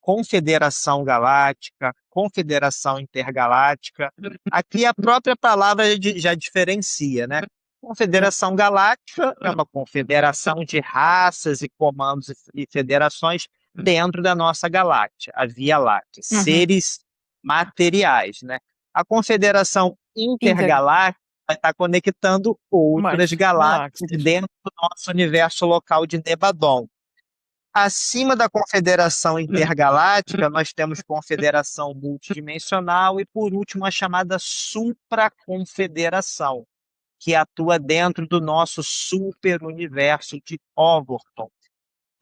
Confederação Galáctica, Confederação Intergaláctica. Aqui a própria palavra já diferencia, né? Yeah. Confederação Galáctica é uma confederação de raças e comandos e federações dentro da nossa galáxia, a Via Láctea, Uhum. seres materiais, né? A Confederação Inter Intergaláctica vai estar conectando outras mais galáxias galáxias. dentro do nosso universo local de Nebadon. Acima da Confederação Intergaláctica, nós temos Confederação Multidimensional e, por último, a chamada Supraconfederação, que atua dentro do nosso super-universo de Overton.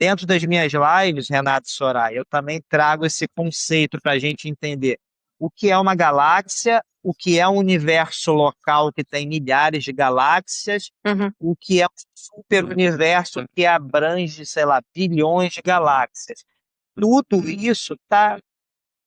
Dentro das minhas lives, Renato e Soraya, eu também trago esse conceito para a gente entender o que é uma galáxia, o que é um universo local que tem milhares de galáxias, Uhum. o que é um super-universo que abrange, sei lá, bilhões de galáxias. Tudo isso está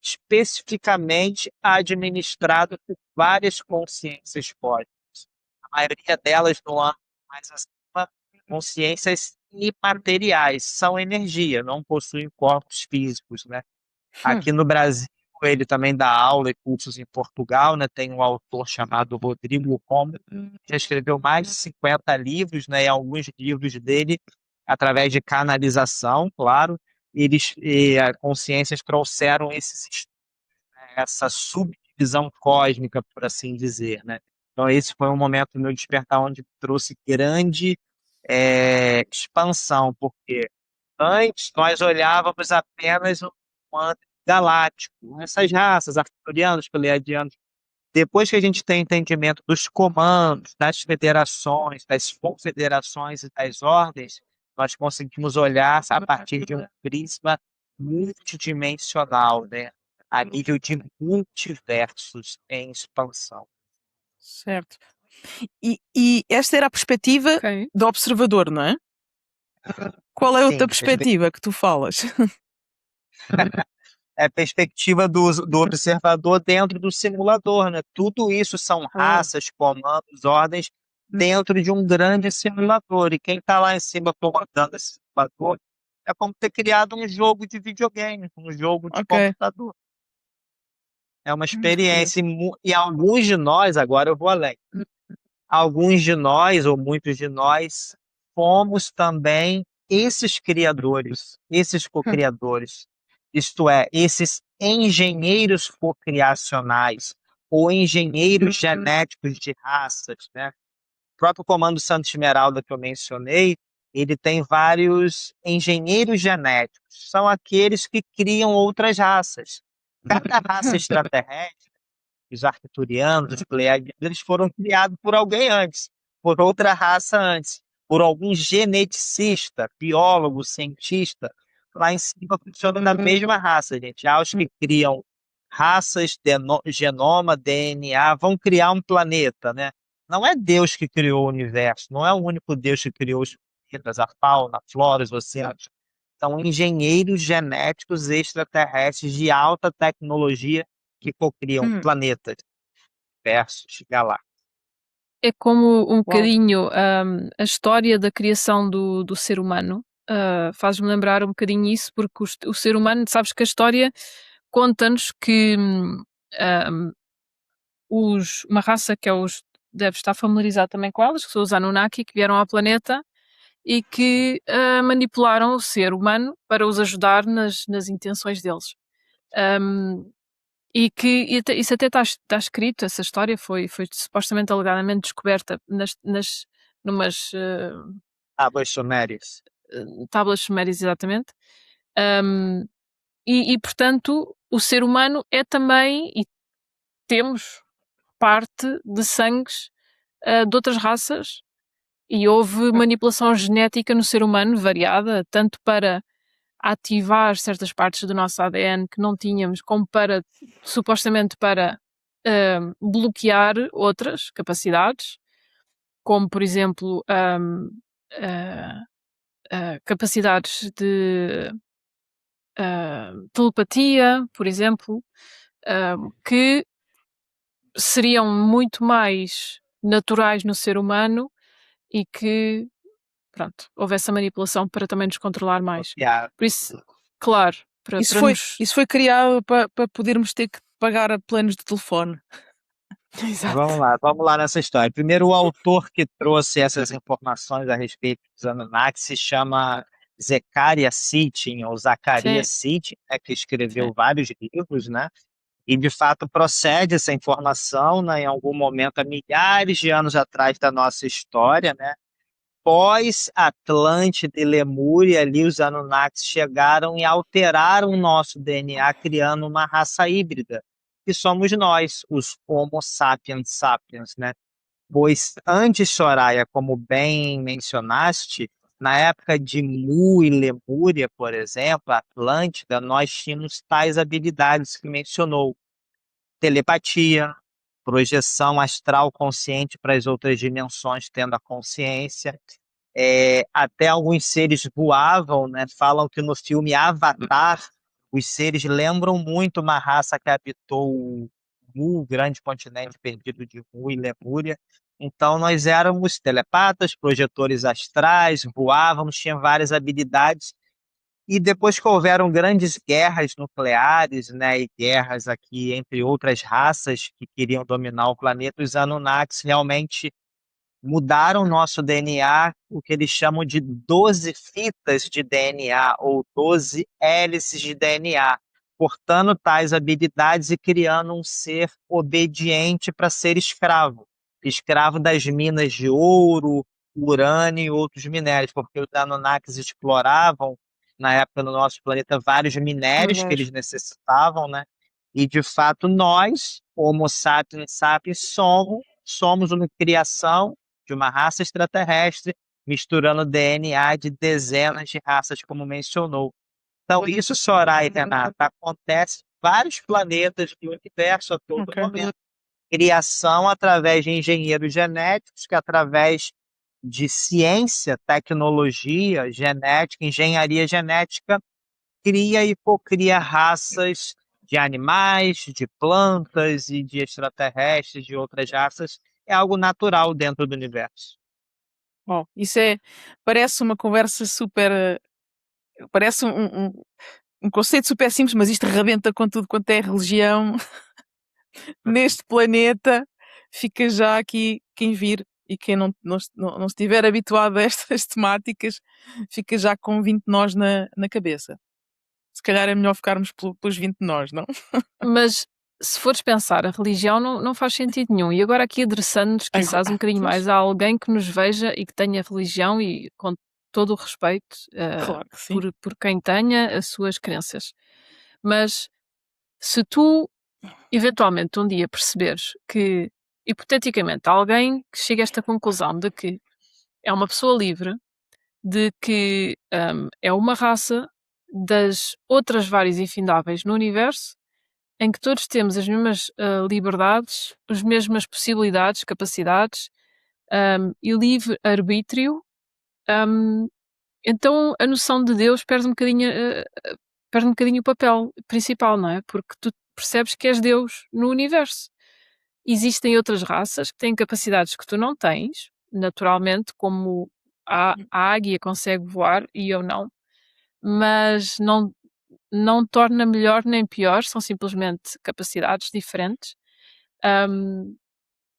especificamente administrado por várias consciências cósmicas. maioria delas no âmbito mais acima, consciências imateriais, são energia, não possuem corpos físicos, né? Hum. Aqui no Brasil, ele também dá aula e cursos em Portugal, né? Tem um autor chamado Rodrigo Romo, já escreveu mais de 50 livros, né? E alguns livros dele, através de canalização, claro, a consciências trouxeram essa subdivisão cósmica, por assim dizer, né? Então esse foi um momento do meu despertar onde trouxe grande expansão, porque antes nós olhávamos apenas o âmbito galáctico, essas raças, arcturianos, pleiadianos. Depois que a gente tem entendimento dos comandos, das federações, das confederações e das ordens, nós conseguimos olhar a partir de um prisma multidimensional, né? A nível de multiversos em expansão. Certo. E esta era a perspectiva Ok. do observador, não é? Qual é a outra Sim, perspectiva que tu falas? é a perspectiva do observador dentro do simulador, né? Tudo isso são Ah. raças, comandos, ordens dentro de um grande simulador. E quem está lá em cima comandando esse simulador é como ter criado um jogo de videogame, um jogo de Ok. computador. É uma Que curioso. experiência e alguns de nós, agora eu vou além, alguns de nós, ou muitos de nós, fomos também esses criadores, esses co-criadores. Isto é, esses engenheiros co-criacionais, ou engenheiros genéticos de raças, né? O próprio Comando Santa Esmeralda que eu mencionei, ele tem vários engenheiros genéticos. São aqueles que criam outras raças. Cada raça extraterrestre, os arcturianos, os pleiadianos, eles foram criados por alguém antes, por outra raça antes, por algum geneticista, biólogo, cientista. Lá em cima funciona da mesma raça, gente. Há os que criam raças, genoma, DNA, vão criar um planeta, né? Não é Deus que criou o universo, não é o único Deus que criou os planetas, a fauna, a flora, os oceanos. São engenheiros genéticos extraterrestres de alta tecnologia que cocriam planetas, versus galáxias. É como um Uau. bocadinho a história da criação do ser humano. Faz-me lembrar um bocadinho isso, porque o ser humano, sabes que a história conta-nos que um, uma raça que é deve estar familiarizado também com elas, que são os Anunnaki, que vieram ao planeta e que manipularam o ser humano para os ajudar nas intenções deles. Um, isso até está escrito, essa história foi supostamente alegadamente descoberta numas Tábuas sumérias. tábuas sumérias, exatamente. Um, portanto, o ser humano é também, e temos parte de sangues de outras raças, e houve manipulação genética no ser humano variada, tanto para ativar certas partes do nosso ADN que não tínhamos, como para, supostamente, para bloquear outras capacidades, como, por exemplo, capacidades de telepatia, por exemplo, que seriam muito mais naturais no ser humano e que, pronto, houve essa manipulação para também nos controlar mais. Por isso, claro, para Isso foi criado para podermos ter que pagar planos de telefone. Exato. Vamos lá nessa história. Primeiro, o autor que trouxe essas informações a respeito dos Anunnaki se chama Zecharia Sitchin, ou Zacarias Sitchin, né, que escreveu vários livros, né? E, de fato, procede essa informação, né, em algum momento, há milhares de anos atrás da nossa história, né? Pós-Atlântida e Lemúria, ali os Anunnakis chegaram e alteraram o nosso DNA, criando uma raça híbrida, que somos nós, os Homo sapiens sapiens, né? Pois antes, Soraya, como bem mencionaste, na época de Mu e Lemúria, por exemplo, Atlântida, nós tínhamos tais habilidades que mencionou: telepatia, projeção astral consciente para as outras dimensões, tendo a consciência. Até alguns seres voavam, né? Falam que no filme Avatar, os seres lembram muito uma raça que habitou o grande continente perdido de Mu e Lemúria, Então, nós éramos telepatas, projetores astrais, voávamos, tinha várias habilidades. E depois que houveram grandes guerras nucleares, né, e guerras aqui entre outras raças que queriam dominar o planeta, os Anunnakis realmente mudaram o nosso DNA, o que eles chamam de 12 fitas de DNA ou 12 hélices de DNA, cortando tais habilidades e criando um ser obediente para ser escravo. Escravo das minas de ouro, urânio e outros minérios, porque os Anunnakis exploravam, na época no nosso planeta, vários minérios que Verdade. eles necessitavam, né? E de fato nós, Homo sapiens sapiens, somos uma criação de uma raça extraterrestre, misturando DNA de dezenas de raças, como mencionou. Então, isso, Soraya e Renata, acontece em vários planetas do universo a todo Ok. momento. Criação através de engenheiros genéticos, que através de ciência, tecnologia, genética, engenharia genética, cria e cocria raças de animais, de plantas e de extraterrestres, de outras raças. É algo natural dentro do universo. Bom, parece uma conversa super, parece um conceito super simples, mas isto rebenta com tudo quanto é religião neste planeta. Fica já aqui quem vir e quem não estiver habituado a estas temáticas, fica já com 20 nós na cabeça. Se calhar é melhor ficarmos pelos 20 nós, não? Mas se fores pensar, a religião não faz sentido nenhum. E agora aqui adressando-nos, quizás, um bocadinho Pois, mais a alguém que nos veja e que tenha religião e com todo o respeito claro que sim. por quem tenha as suas crenças. Mas se tu, eventualmente, um dia perceberes que, hipoteticamente, há alguém que chega a esta conclusão de que é uma pessoa livre, de que é uma raça das outras várias infindáveis no universo, em que todos temos as mesmas liberdades, as mesmas possibilidades, capacidades e livre arbítrio, hum, então a noção de Deus perde um bocadinho o papel principal, não é? Porque tu percebes que és Deus no universo. Existem outras raças que têm capacidades que tu não tens, naturalmente, como a águia consegue voar e eu não, mas não torna melhor nem pior, são simplesmente capacidades diferentes. Um,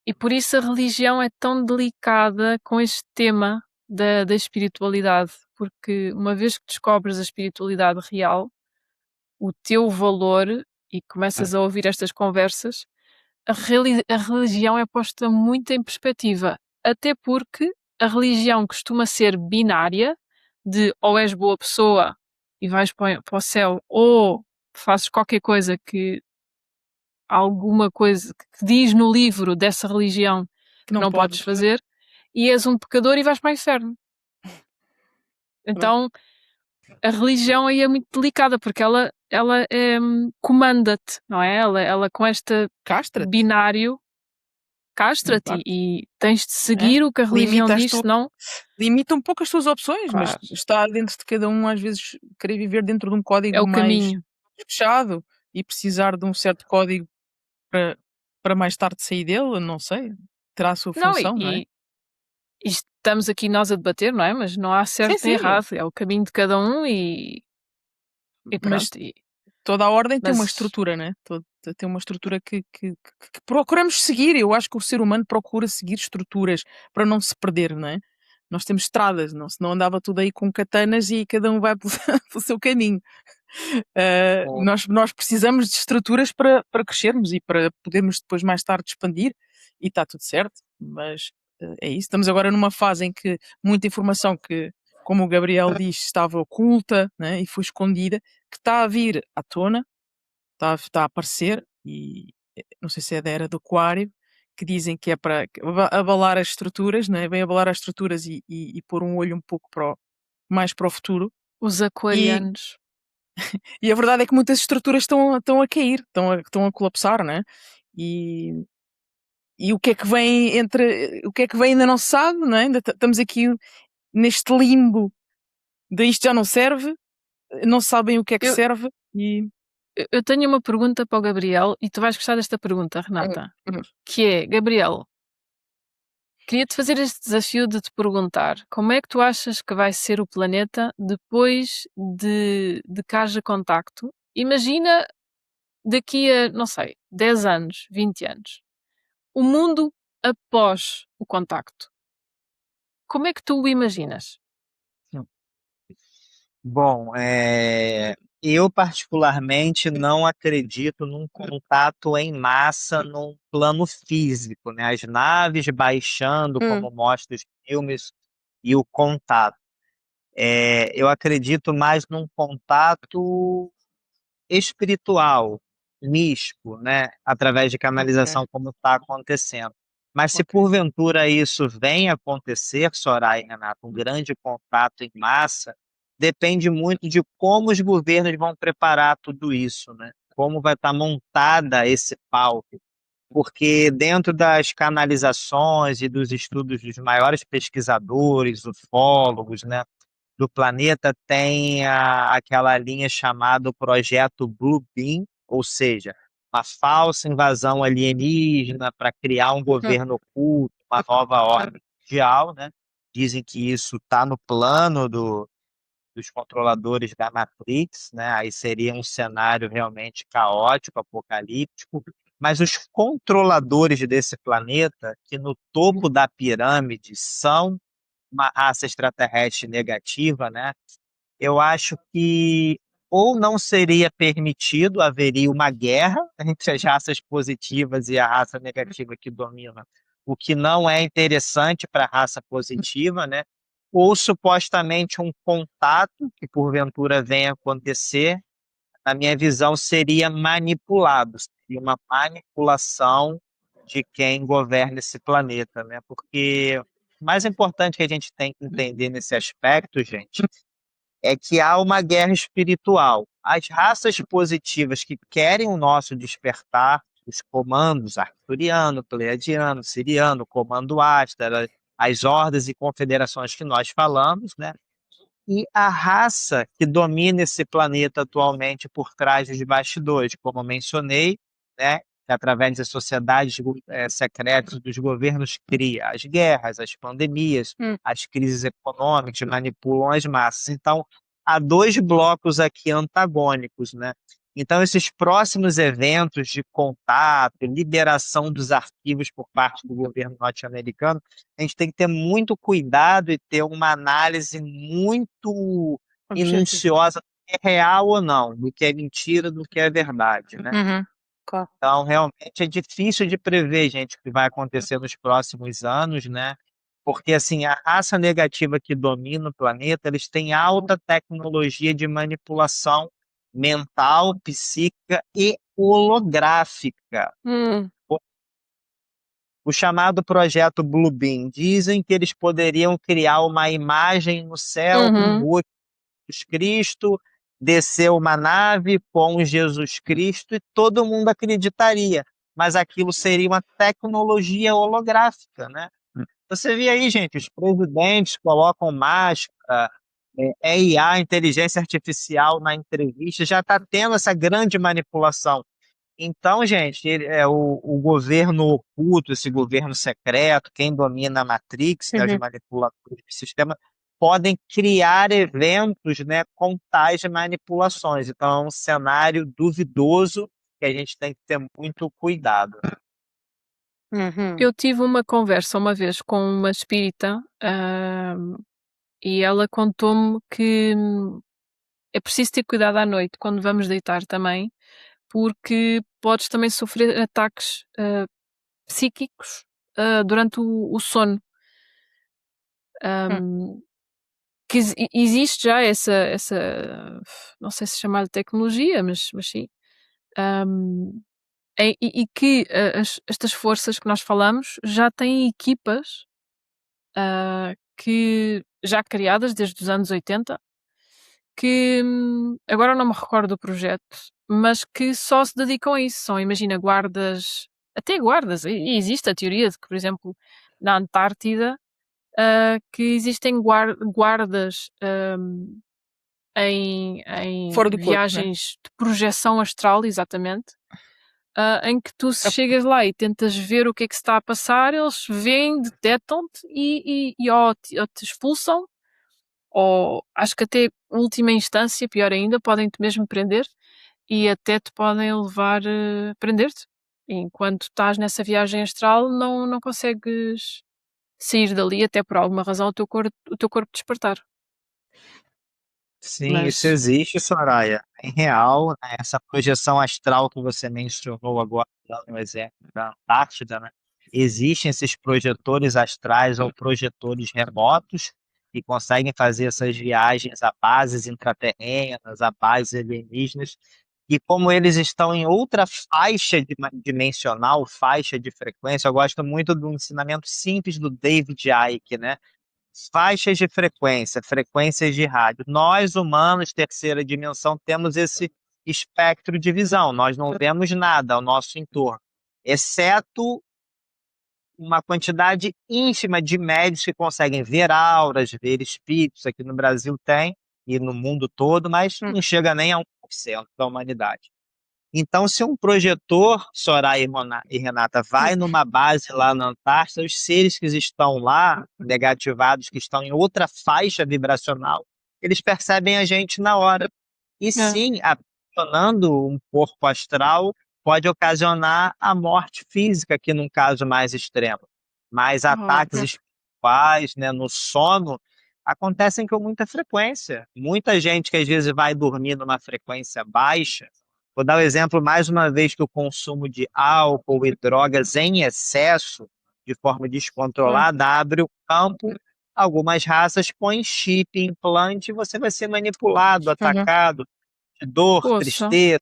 e por isso a religião é tão delicada com este tema da espiritualidade, porque uma vez que descobres a espiritualidade real, o teu valor, e começas a ouvir estas conversas, a religião é posta muito em perspectiva, até porque a religião costuma ser binária, de ou és boa pessoa e vais para o céu, ou fazes qualquer coisa que alguma coisa que diz no livro dessa religião Que que não não podes podes fazer, e és um pecador e vais para o inferno. Então a religião aí é muito delicada porque ela comanda-te, não é? Ela com este Castra-te. binário Em castra-te parte, e tens de é? seguir o que a religião Limita as diz, tuas, senão, limita um pouco as tuas opções, mas claro, está dentro de cada um, às vezes, querer viver dentro de um é código o mais caminho. fechado e precisar de um certo código para, para mais tarde sair dele, não sei. Terá a sua Não, função, não é? e estamos aqui nós a debater, não é? Mas não há Sim, certo nem sim, errado, é o caminho de cada um e mas pronto. toda a ordem tem uma Mas estrutura, né? Tem uma estrutura que procuramos seguir. Eu acho que o ser humano procura seguir estruturas para não se perder, não é? Nós temos estradas, não? Senão andava tudo aí com katanas e cada um vai pelo, pelo seu caminho. Bom, Nós precisamos de estruturas para crescermos e para podermos depois mais tarde expandir e está tudo certo, mas é isso. Estamos agora numa fase em que muita informação que, como o Gabriel diz, estava oculta, né, e foi escondida, que está a vir à tona, está a aparecer e não sei se é da era do aquário, que dizem que é para abalar as estruturas, né, vem abalar as estruturas e pôr um olho um pouco mais para o futuro. os E aquarianos, E a verdade é que muitas estruturas estão a cair, estão a colapsar, né? E, e o que é que vem o que é que vem ainda não se sabe, não é? Ainda estamos aqui neste limbo de isto já não serve, não sabem o que é que eu, serve e eu tenho uma pergunta para o Gabriel e tu vais gostar desta pergunta, Uhum, Renata, uhum. que é, Gabriel, Queria-te fazer este desafio de te perguntar como é que tu achas que vai ser o planeta depois de que haja contacto? Imagina daqui a, não sei, 10 anos, 20 anos. O mundo após o contacto. Como é que tu o imaginas? Bom, eu particularmente não acredito num contato em massa num plano físico, né? As naves baixando, Hum, como mostra os filmes, e o contato. Eu acredito mais num contato espiritual, místico, né? Através de ok, canalização, como está acontecendo. Mas se ok. porventura isso vem a acontecer, Soraya e Renato, um grande contato em massa, depende muito de como os governos vão preparar tudo isso, né? Como vai estar montada esse palco. Porque dentro das canalizações e dos estudos dos maiores pesquisadores, ufólogos, né? Do planeta tem aquela linha chamada Projeto Blue Beam, ou seja, uma falsa invasão alienígena para criar um Hum, governo oculto, uma nova ordem mundial, né? Dizem que isso está no plano dos controladores da Matrix, né? Aí seria um cenário realmente caótico, apocalíptico. Mas os controladores desse planeta, que no topo da pirâmide são uma raça extraterrestre negativa, né? Eu acho que ou não seria permitido, haveria uma guerra entre as raças positivas e a raça negativa que domina, o que não é interessante para a raça positiva, né? Ou supostamente um contato que porventura venha acontecer, na minha visão, seria manipulado, seria uma manipulação de quem governa esse planeta, né? Porque o mais importante que a gente tem que entender nesse aspecto, gente, é que há uma guerra espiritual. As raças positivas que querem o nosso despertar, os comandos arcturiano, pleiadiano, siriano, comando Astra, as hordas e confederações que nós falamos, né? E a raça que domina esse planeta atualmente por trás dos bastidores, como eu mencionei, né? Que através das sociedades secretas dos governos cria as guerras, as pandemias, hum, as crises econômicas, manipulam as massas. Então, há dois blocos aqui antagônicos, né? Então, esses próximos eventos de contato, liberação dos arquivos por parte do governo norte-americano, a gente tem que ter muito cuidado e ter uma análise muito objetivo. minuciosa, do que é real ou não, do que é mentira, do que é verdade, né? Uhum, claro. Então, realmente é difícil de prever, gente, o que vai acontecer nos próximos anos, né? Porque, assim, a raça negativa que domina o planeta, eles têm alta tecnologia de manipulação mental, psíquica e holográfica. Hum, O chamado projeto Bluebeam. Dizem que eles poderiam criar uma imagem no céu com o uhum, rosto de Jesus Cristo, descer uma nave com Jesus Cristo e todo mundo acreditaria. Mas aquilo seria uma tecnologia holográfica, né? Você vê aí, gente, os presidentes colocam máscara, IA, inteligência artificial na entrevista, já está tendo essa grande manipulação. Então, gente, o governo oculto, esse governo secreto, quem domina a Matrix, né, os uhum, manipuladores do sistema, podem criar eventos, né, com tais manipulações. Então, é um cenário duvidoso que a gente tem que ter muito cuidado. uhum, Eu tive uma conversa uma vez com uma espírita, e ela contou-me que é preciso ter cuidado à noite quando vamos deitar também, porque podes também sofrer ataques psíquicos durante o sono. hum, Ahm, que existe já essa, não sei se chamar de tecnologia, mas sim. ahm, e que estas forças que nós falamos já têm equipas que já criadas desde os anos 80, que agora não me recordo do projeto, mas que só se dedicam a isso. São, imagina, guardas, até guardas, e existe a teoria de que, por exemplo, na Antártida, que existem guardas em fora do corpo, né? viagens de projeção astral, exatamente, em que tu se chegas lá e tentas ver o que é que se está a passar, eles veem, detectam-te e ou te expulsam, ou acho que até última instância, pior ainda, podem-te mesmo prender e até te podem levar a prender-te. Enquanto estás nessa viagem astral, não consegues sair dali até por alguma razão o teu corpo despertar. Sim, isso Mas, existe, Soraya. Em real, né, essa projeção astral que você mencionou agora, no exemplo da Antártida, né? Existem esses projetores astrais ou projetores remotos que conseguem fazer essas viagens a bases intraterrenas, a bases alienígenas, e como eles estão em outra faixa dimensional, faixa de frequência, eu gosto muito do ensinamento simples do David Icke, né? Faixas de frequência, frequências de rádio. Nós, humanos, terceira dimensão, temos esse espectro de visão. Nós não vemos nada ao nosso entorno, exceto uma quantidade ínfima de médios que conseguem ver auras, ver espíritos. Aqui no Brasil tem, e no mundo todo, mas Hum. não chega nem a 1% da humanidade. Então, se um projetor, Soraya e Renata, vai numa base lá na Antártida, os seres que estão lá, negativados, que estão em outra faixa vibracional, eles percebem a gente na hora. E é. sim, acionando um corpo astral pode ocasionar a morte física, que num caso mais extremo. Mas ataques espirituais, né, no sono, acontecem com muita frequência. Muita gente que às vezes vai dormir numa frequência baixa. Vou dar o exemplo mais uma vez que o consumo de álcool e drogas em excesso, de forma descontrolada, abre o campo. Algumas raças põem chip, implante, e você vai ser manipulado, Uhum. atacado, de dor, Poxa, tristeza.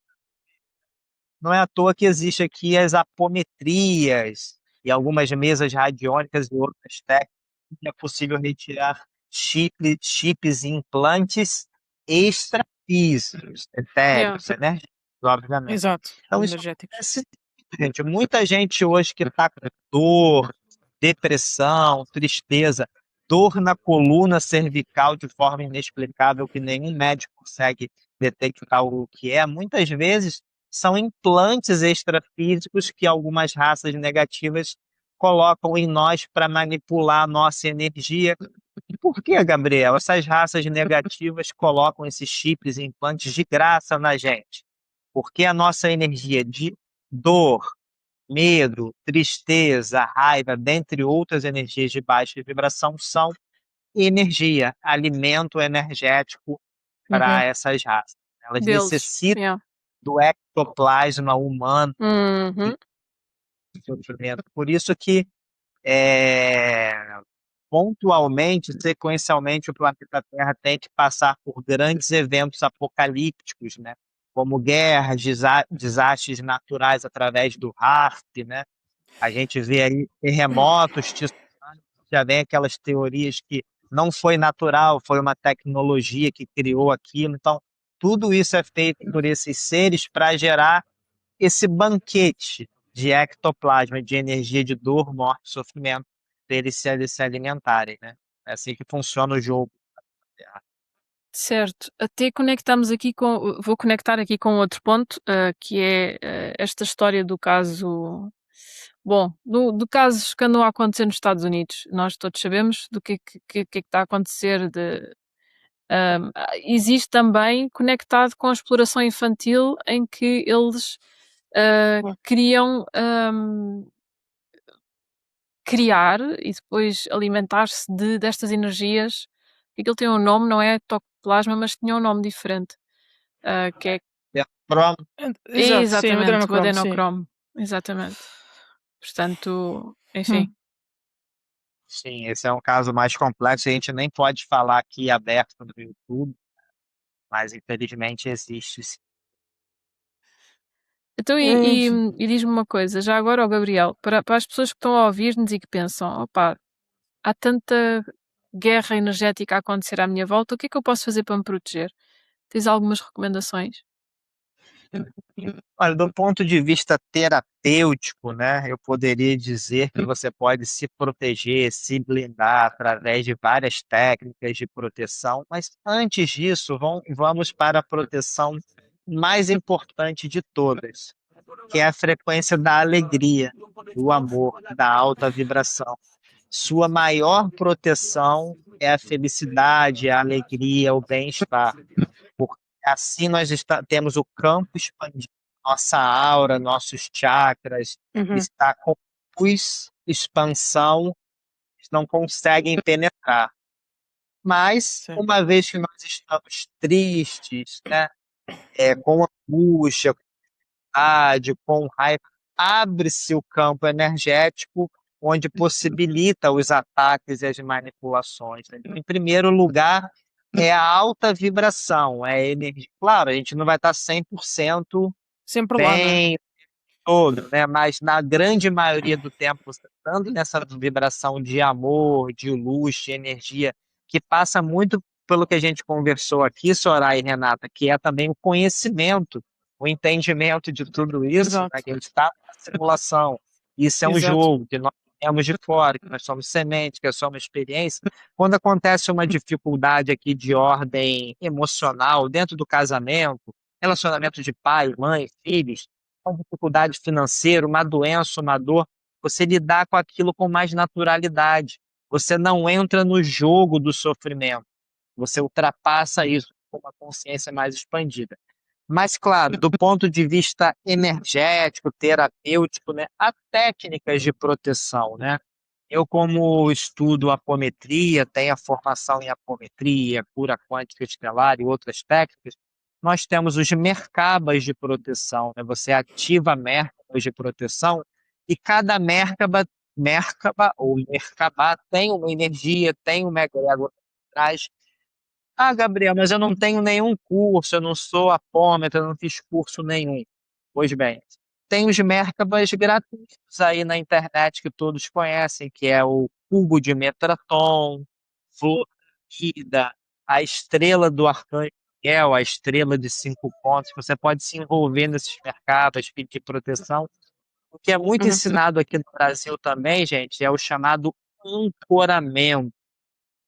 Não é à toa que existe aqui as apometrias e algumas mesas radiônicas e outras técnicas que é possível retirar chips e implantes extrafísicos, yeah. etéricos, né? Obviamente. Exato. Então, isso Energéticos. acontece, gente. Muita gente hoje que está com dor, depressão, tristeza, dor na coluna cervical de forma inexplicável, que nenhum médico consegue detectar o que é. Muitas vezes são implantes extrafísicos que algumas raças negativas colocam em nós para manipular a nossa energia. E por que, Gabriel? Essas raças negativas colocam esses chips e implantes de graça na gente? Porque a nossa energia de dor, medo, tristeza, raiva, dentre outras energias de baixa vibração, são energia, alimento energético para Uhum. essas raças. Elas Deles. necessitam Yeah. do ectoplasma humano Uhum. de sofrimento. Por isso que é, pontualmente, sequencialmente, o planeta Terra tem que passar por grandes eventos apocalípticos, né? Como guerras, desastres naturais através do RARP, né? A gente vê aí terremotos, tsunamis, já vem aquelas teorias que não foi natural, foi uma tecnologia que criou aquilo. Então, tudo isso é feito por esses seres para gerar esse banquete de ectoplasma, de energia de dor, morte, sofrimento, para eles se alimentarem, né? É assim que funciona o jogo. Certo. Até conectamos aqui com. Vou conectar aqui com outro ponto, que é esta história do caso. Bom, do casos que andam a acontecer nos Estados Unidos. Nós todos sabemos do que é que está a acontecer. Existe também conectado com a exploração infantil, em que eles queriam criar e depois alimentar-se destas energias. Aquilo tem um nome, não é tocoplasma, mas tinha um nome diferente. Que é Pronto, Exato, sim, o exatamente o adrenocromo, sim. adenocromo. Exatamente. Portanto, enfim. Hum. sim, esse é um caso mais complexo, a gente nem pode falar aqui aberto no YouTube, mas infelizmente existe. Sim. Então, Hum. e diz-me uma coisa, já agora, ao Gabriel, para as pessoas que estão a ouvir-nos e que pensam, opá, há tanta guerra energética a acontecer à minha volta, o que é que eu posso fazer para me proteger? Tens algumas recomendações? Olha, do ponto de vista terapêutico, né, eu poderia dizer que você pode se proteger, se blindar através de várias técnicas de proteção, mas antes disso, vamos para a proteção mais importante de todas, que é a frequência da alegria, do amor, da alta vibração. Sua maior proteção é a felicidade, a alegria, o bem-estar. Porque assim temos o campo expandido, nossa aura, nossos chakras, Uhum. está com luz, expansão, eles não conseguem penetrar. Mas, Certo. uma vez que nós estamos tristes, né, com angústia, com ansiedade, com raiva, abre-se o campo energético onde possibilita os ataques e as manipulações, né? Em primeiro lugar, é a alta vibração, é a energia. Claro, a gente não vai estar 100% Sempre lá, não é? bem todo, né? Mas na grande maioria do tempo, você estando nessa vibração de amor, de luz, de energia, que passa muito pelo que a gente conversou aqui, Soraya e Renata, que é também o conhecimento, o entendimento de tudo isso, né? Exato, Que a gente está na simulação. Isso é um exato. jogo que nós temos de fora, que nós somos semente, que nós somos experiência. Quando acontece uma dificuldade aqui de ordem emocional dentro do casamento, relacionamento de pai, mãe, filhos, uma dificuldade financeira, uma doença, uma dor, você lidar com aquilo com mais naturalidade. Você não entra no jogo do sofrimento. Você ultrapassa isso com uma consciência mais expandida. Mas, claro, do ponto de vista energético, terapêutico, né, há técnicas de proteção, né? Eu, como estudo apometria, tenho a formação em apometria, cura quântica estelar e outras técnicas, nós temos os merkabas de proteção, né? Você ativa merkabas de proteção e cada merkaba ou merkabá tem uma energia, tem uma egrégora por trás. Ah, Gabriel, mas eu não tenho nenhum curso, eu não sou apômetra, eu não fiz curso nenhum. Pois bem, tem os merkabas gratuitos aí na internet que todos conhecem, que é o cubo de Metraton, flor da vida, a estrela do arcanjo Miguel, a estrela de 5 pontos. Você pode se envolver nesses mercados, pedir proteção. O que é muito Uhum. ensinado aqui no Brasil também, gente, é o chamado ancoramento.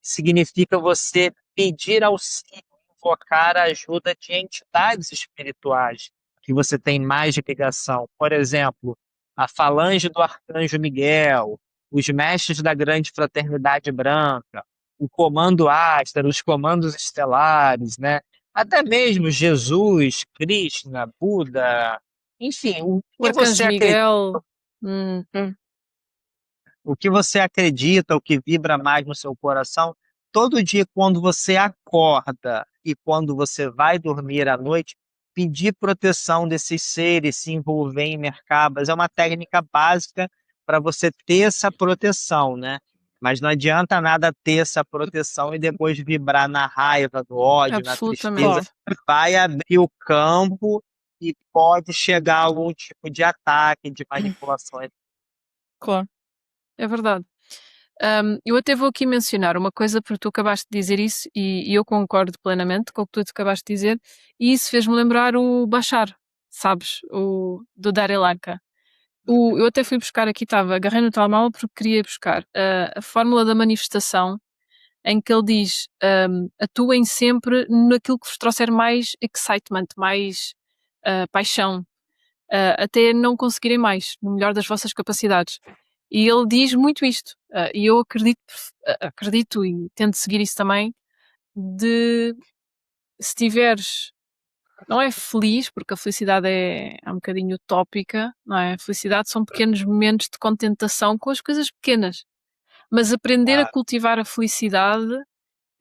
Significa você pedir auxílio, invocar a ajuda de entidades espirituais que você tem mais de ligação. Por exemplo, a falange do Arcanjo Miguel, os mestres da Grande Fraternidade Branca, o Comando Astro, os comandos estelares, né? Até mesmo Jesus, Krishna, Buda, enfim, O Arcanjo Miguel. o que você acredita, o que vibra mais no seu coração, todo dia quando você acorda e quando você vai dormir à noite, pedir proteção desses seres, se envolver em merkabas, é uma técnica básica para você ter essa proteção, né? Mas não adianta nada ter essa proteção e depois vibrar na raiva, no ódio, na tristeza. Absolutamente. Vai abrir o campo e pode chegar a algum tipo de ataque, de manipulação. Claro. É verdade. Eu até vou aqui mencionar uma coisa, porque tu acabaste de dizer isso e eu concordo plenamente com o que tu acabaste de dizer, e isso fez-me lembrar o Bashar, sabes? O do Daryl Anka. Eu até fui buscar aqui, agarrei no telemóvel porque queria buscar a fórmula da manifestação, em que ele diz: atuem sempre naquilo que vos trouxer mais excitement, mais paixão, até não conseguirem mais, no melhor das vossas capacidades. E ele diz muito isto, e eu acredito e tento seguir isso também, de se tiveres, não é feliz, porque a felicidade é um bocadinho utópica, não é? A felicidade são pequenos momentos de contentação com as coisas pequenas, mas aprender a cultivar a felicidade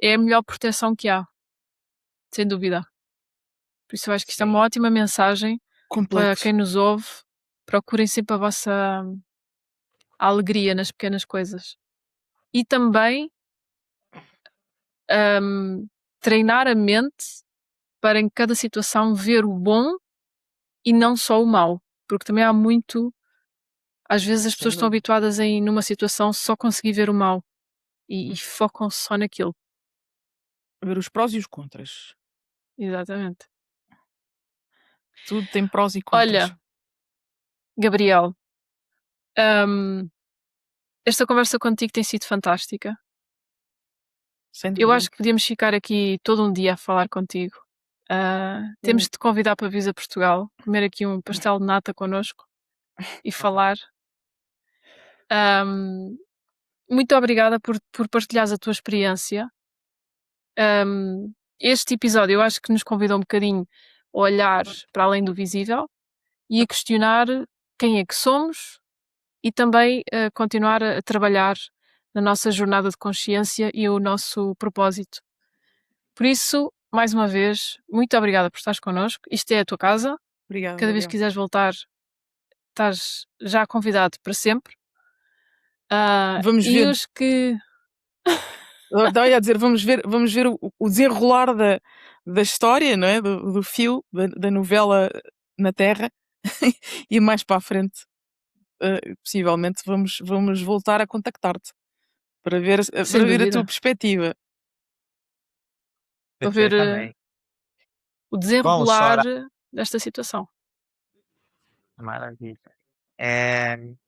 é a melhor proteção que há, sem dúvida. Por isso eu acho que isto é uma ótima mensagem para Completo. quem nos ouve. Procurem sempre a vossa alegria nas pequenas coisas. E também treinar a mente para em cada situação ver o bom e não só o mau. Porque também há muito. Às vezes as pessoas estão habituadas em, numa situação, só conseguir ver o mau e focam-se só naquilo. Ver os prós e os contras. Exatamente. Tudo tem prós e contras. Olha, Gabriel, esta conversa contigo tem sido fantástica. Sem Eu dúvida. acho que podíamos ficar aqui todo um dia a falar contigo. Temos de te convidar para vir a Portugal, comer aqui um pastel de nata connosco e falar. Ahm, Muito obrigada por partilhares a tua experiência. Este episódio eu acho que nos convidou um bocadinho a olhar para além do visível e a questionar quem é que somos e também a continuar a trabalhar na nossa jornada de consciência e o nosso propósito. Por isso, mais uma vez, muito obrigada por estares connosco. Isto é a tua casa. Obrigada, Cada vez que quiseres voltar, estás já convidado para sempre. Vamos E ver. os que... Estava a dizer, vamos ver o desenrolar da história, não é? Do fio da novela na Terra e mais para a frente, possivelmente, vamos voltar a contactar-te para ver a dúvida. tua perspectiva. Para ver Perfeitamente. o desenrolar Soraya, desta situação. maravilha.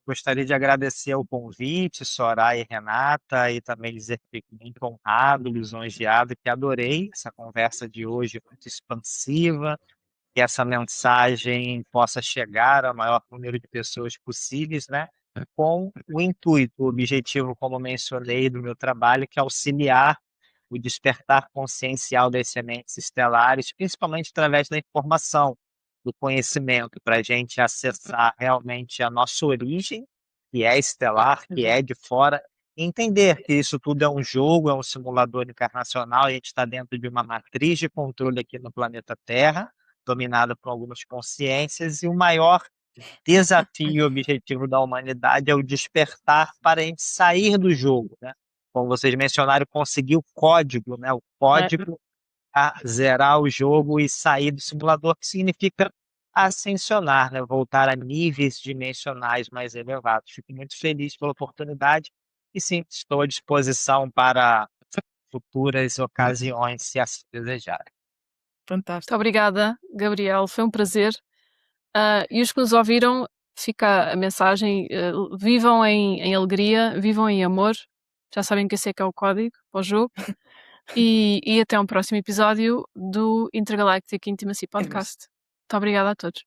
Gostaria de agradecer o convite, Soraya e Renata, e também dizer que fico muito honrado, lisonjeado, que adorei essa conversa de hoje, muito expansiva, que essa mensagem possa chegar ao maior número de pessoas possíveis, né? Com o intuito, o objetivo, como mencionei, do meu trabalho, que é auxiliar o despertar consciencial das sementes estelares, principalmente através da informação, do conhecimento, para a gente acessar realmente a nossa origem, que é estelar, que é de fora, e entender que isso tudo é um jogo, é um simulador encarnacional, a gente está dentro de uma matriz de controle aqui no planeta Terra, dominada por algumas consciências, e o maior desafio e objetivo da humanidade é o despertar para a gente sair do jogo, né? Como vocês mencionaram, conseguir o código, né? O código a zerar o jogo e sair do simulador, que significa ascensionar, né? Voltar a níveis dimensionais mais elevados. Fico muito feliz pela oportunidade e sim, estou à disposição para futuras ocasiões, se assim desejarem. Fantástico. Muito obrigada, Gabriel. Foi um prazer. E os que nos ouviram, fica a mensagem: vivam em alegria, vivam em amor. Já sabem que esse é que é o código para o jogo. E até um próximo episódio do Intergalactic Intimacy Podcast. Muito obrigada a todos.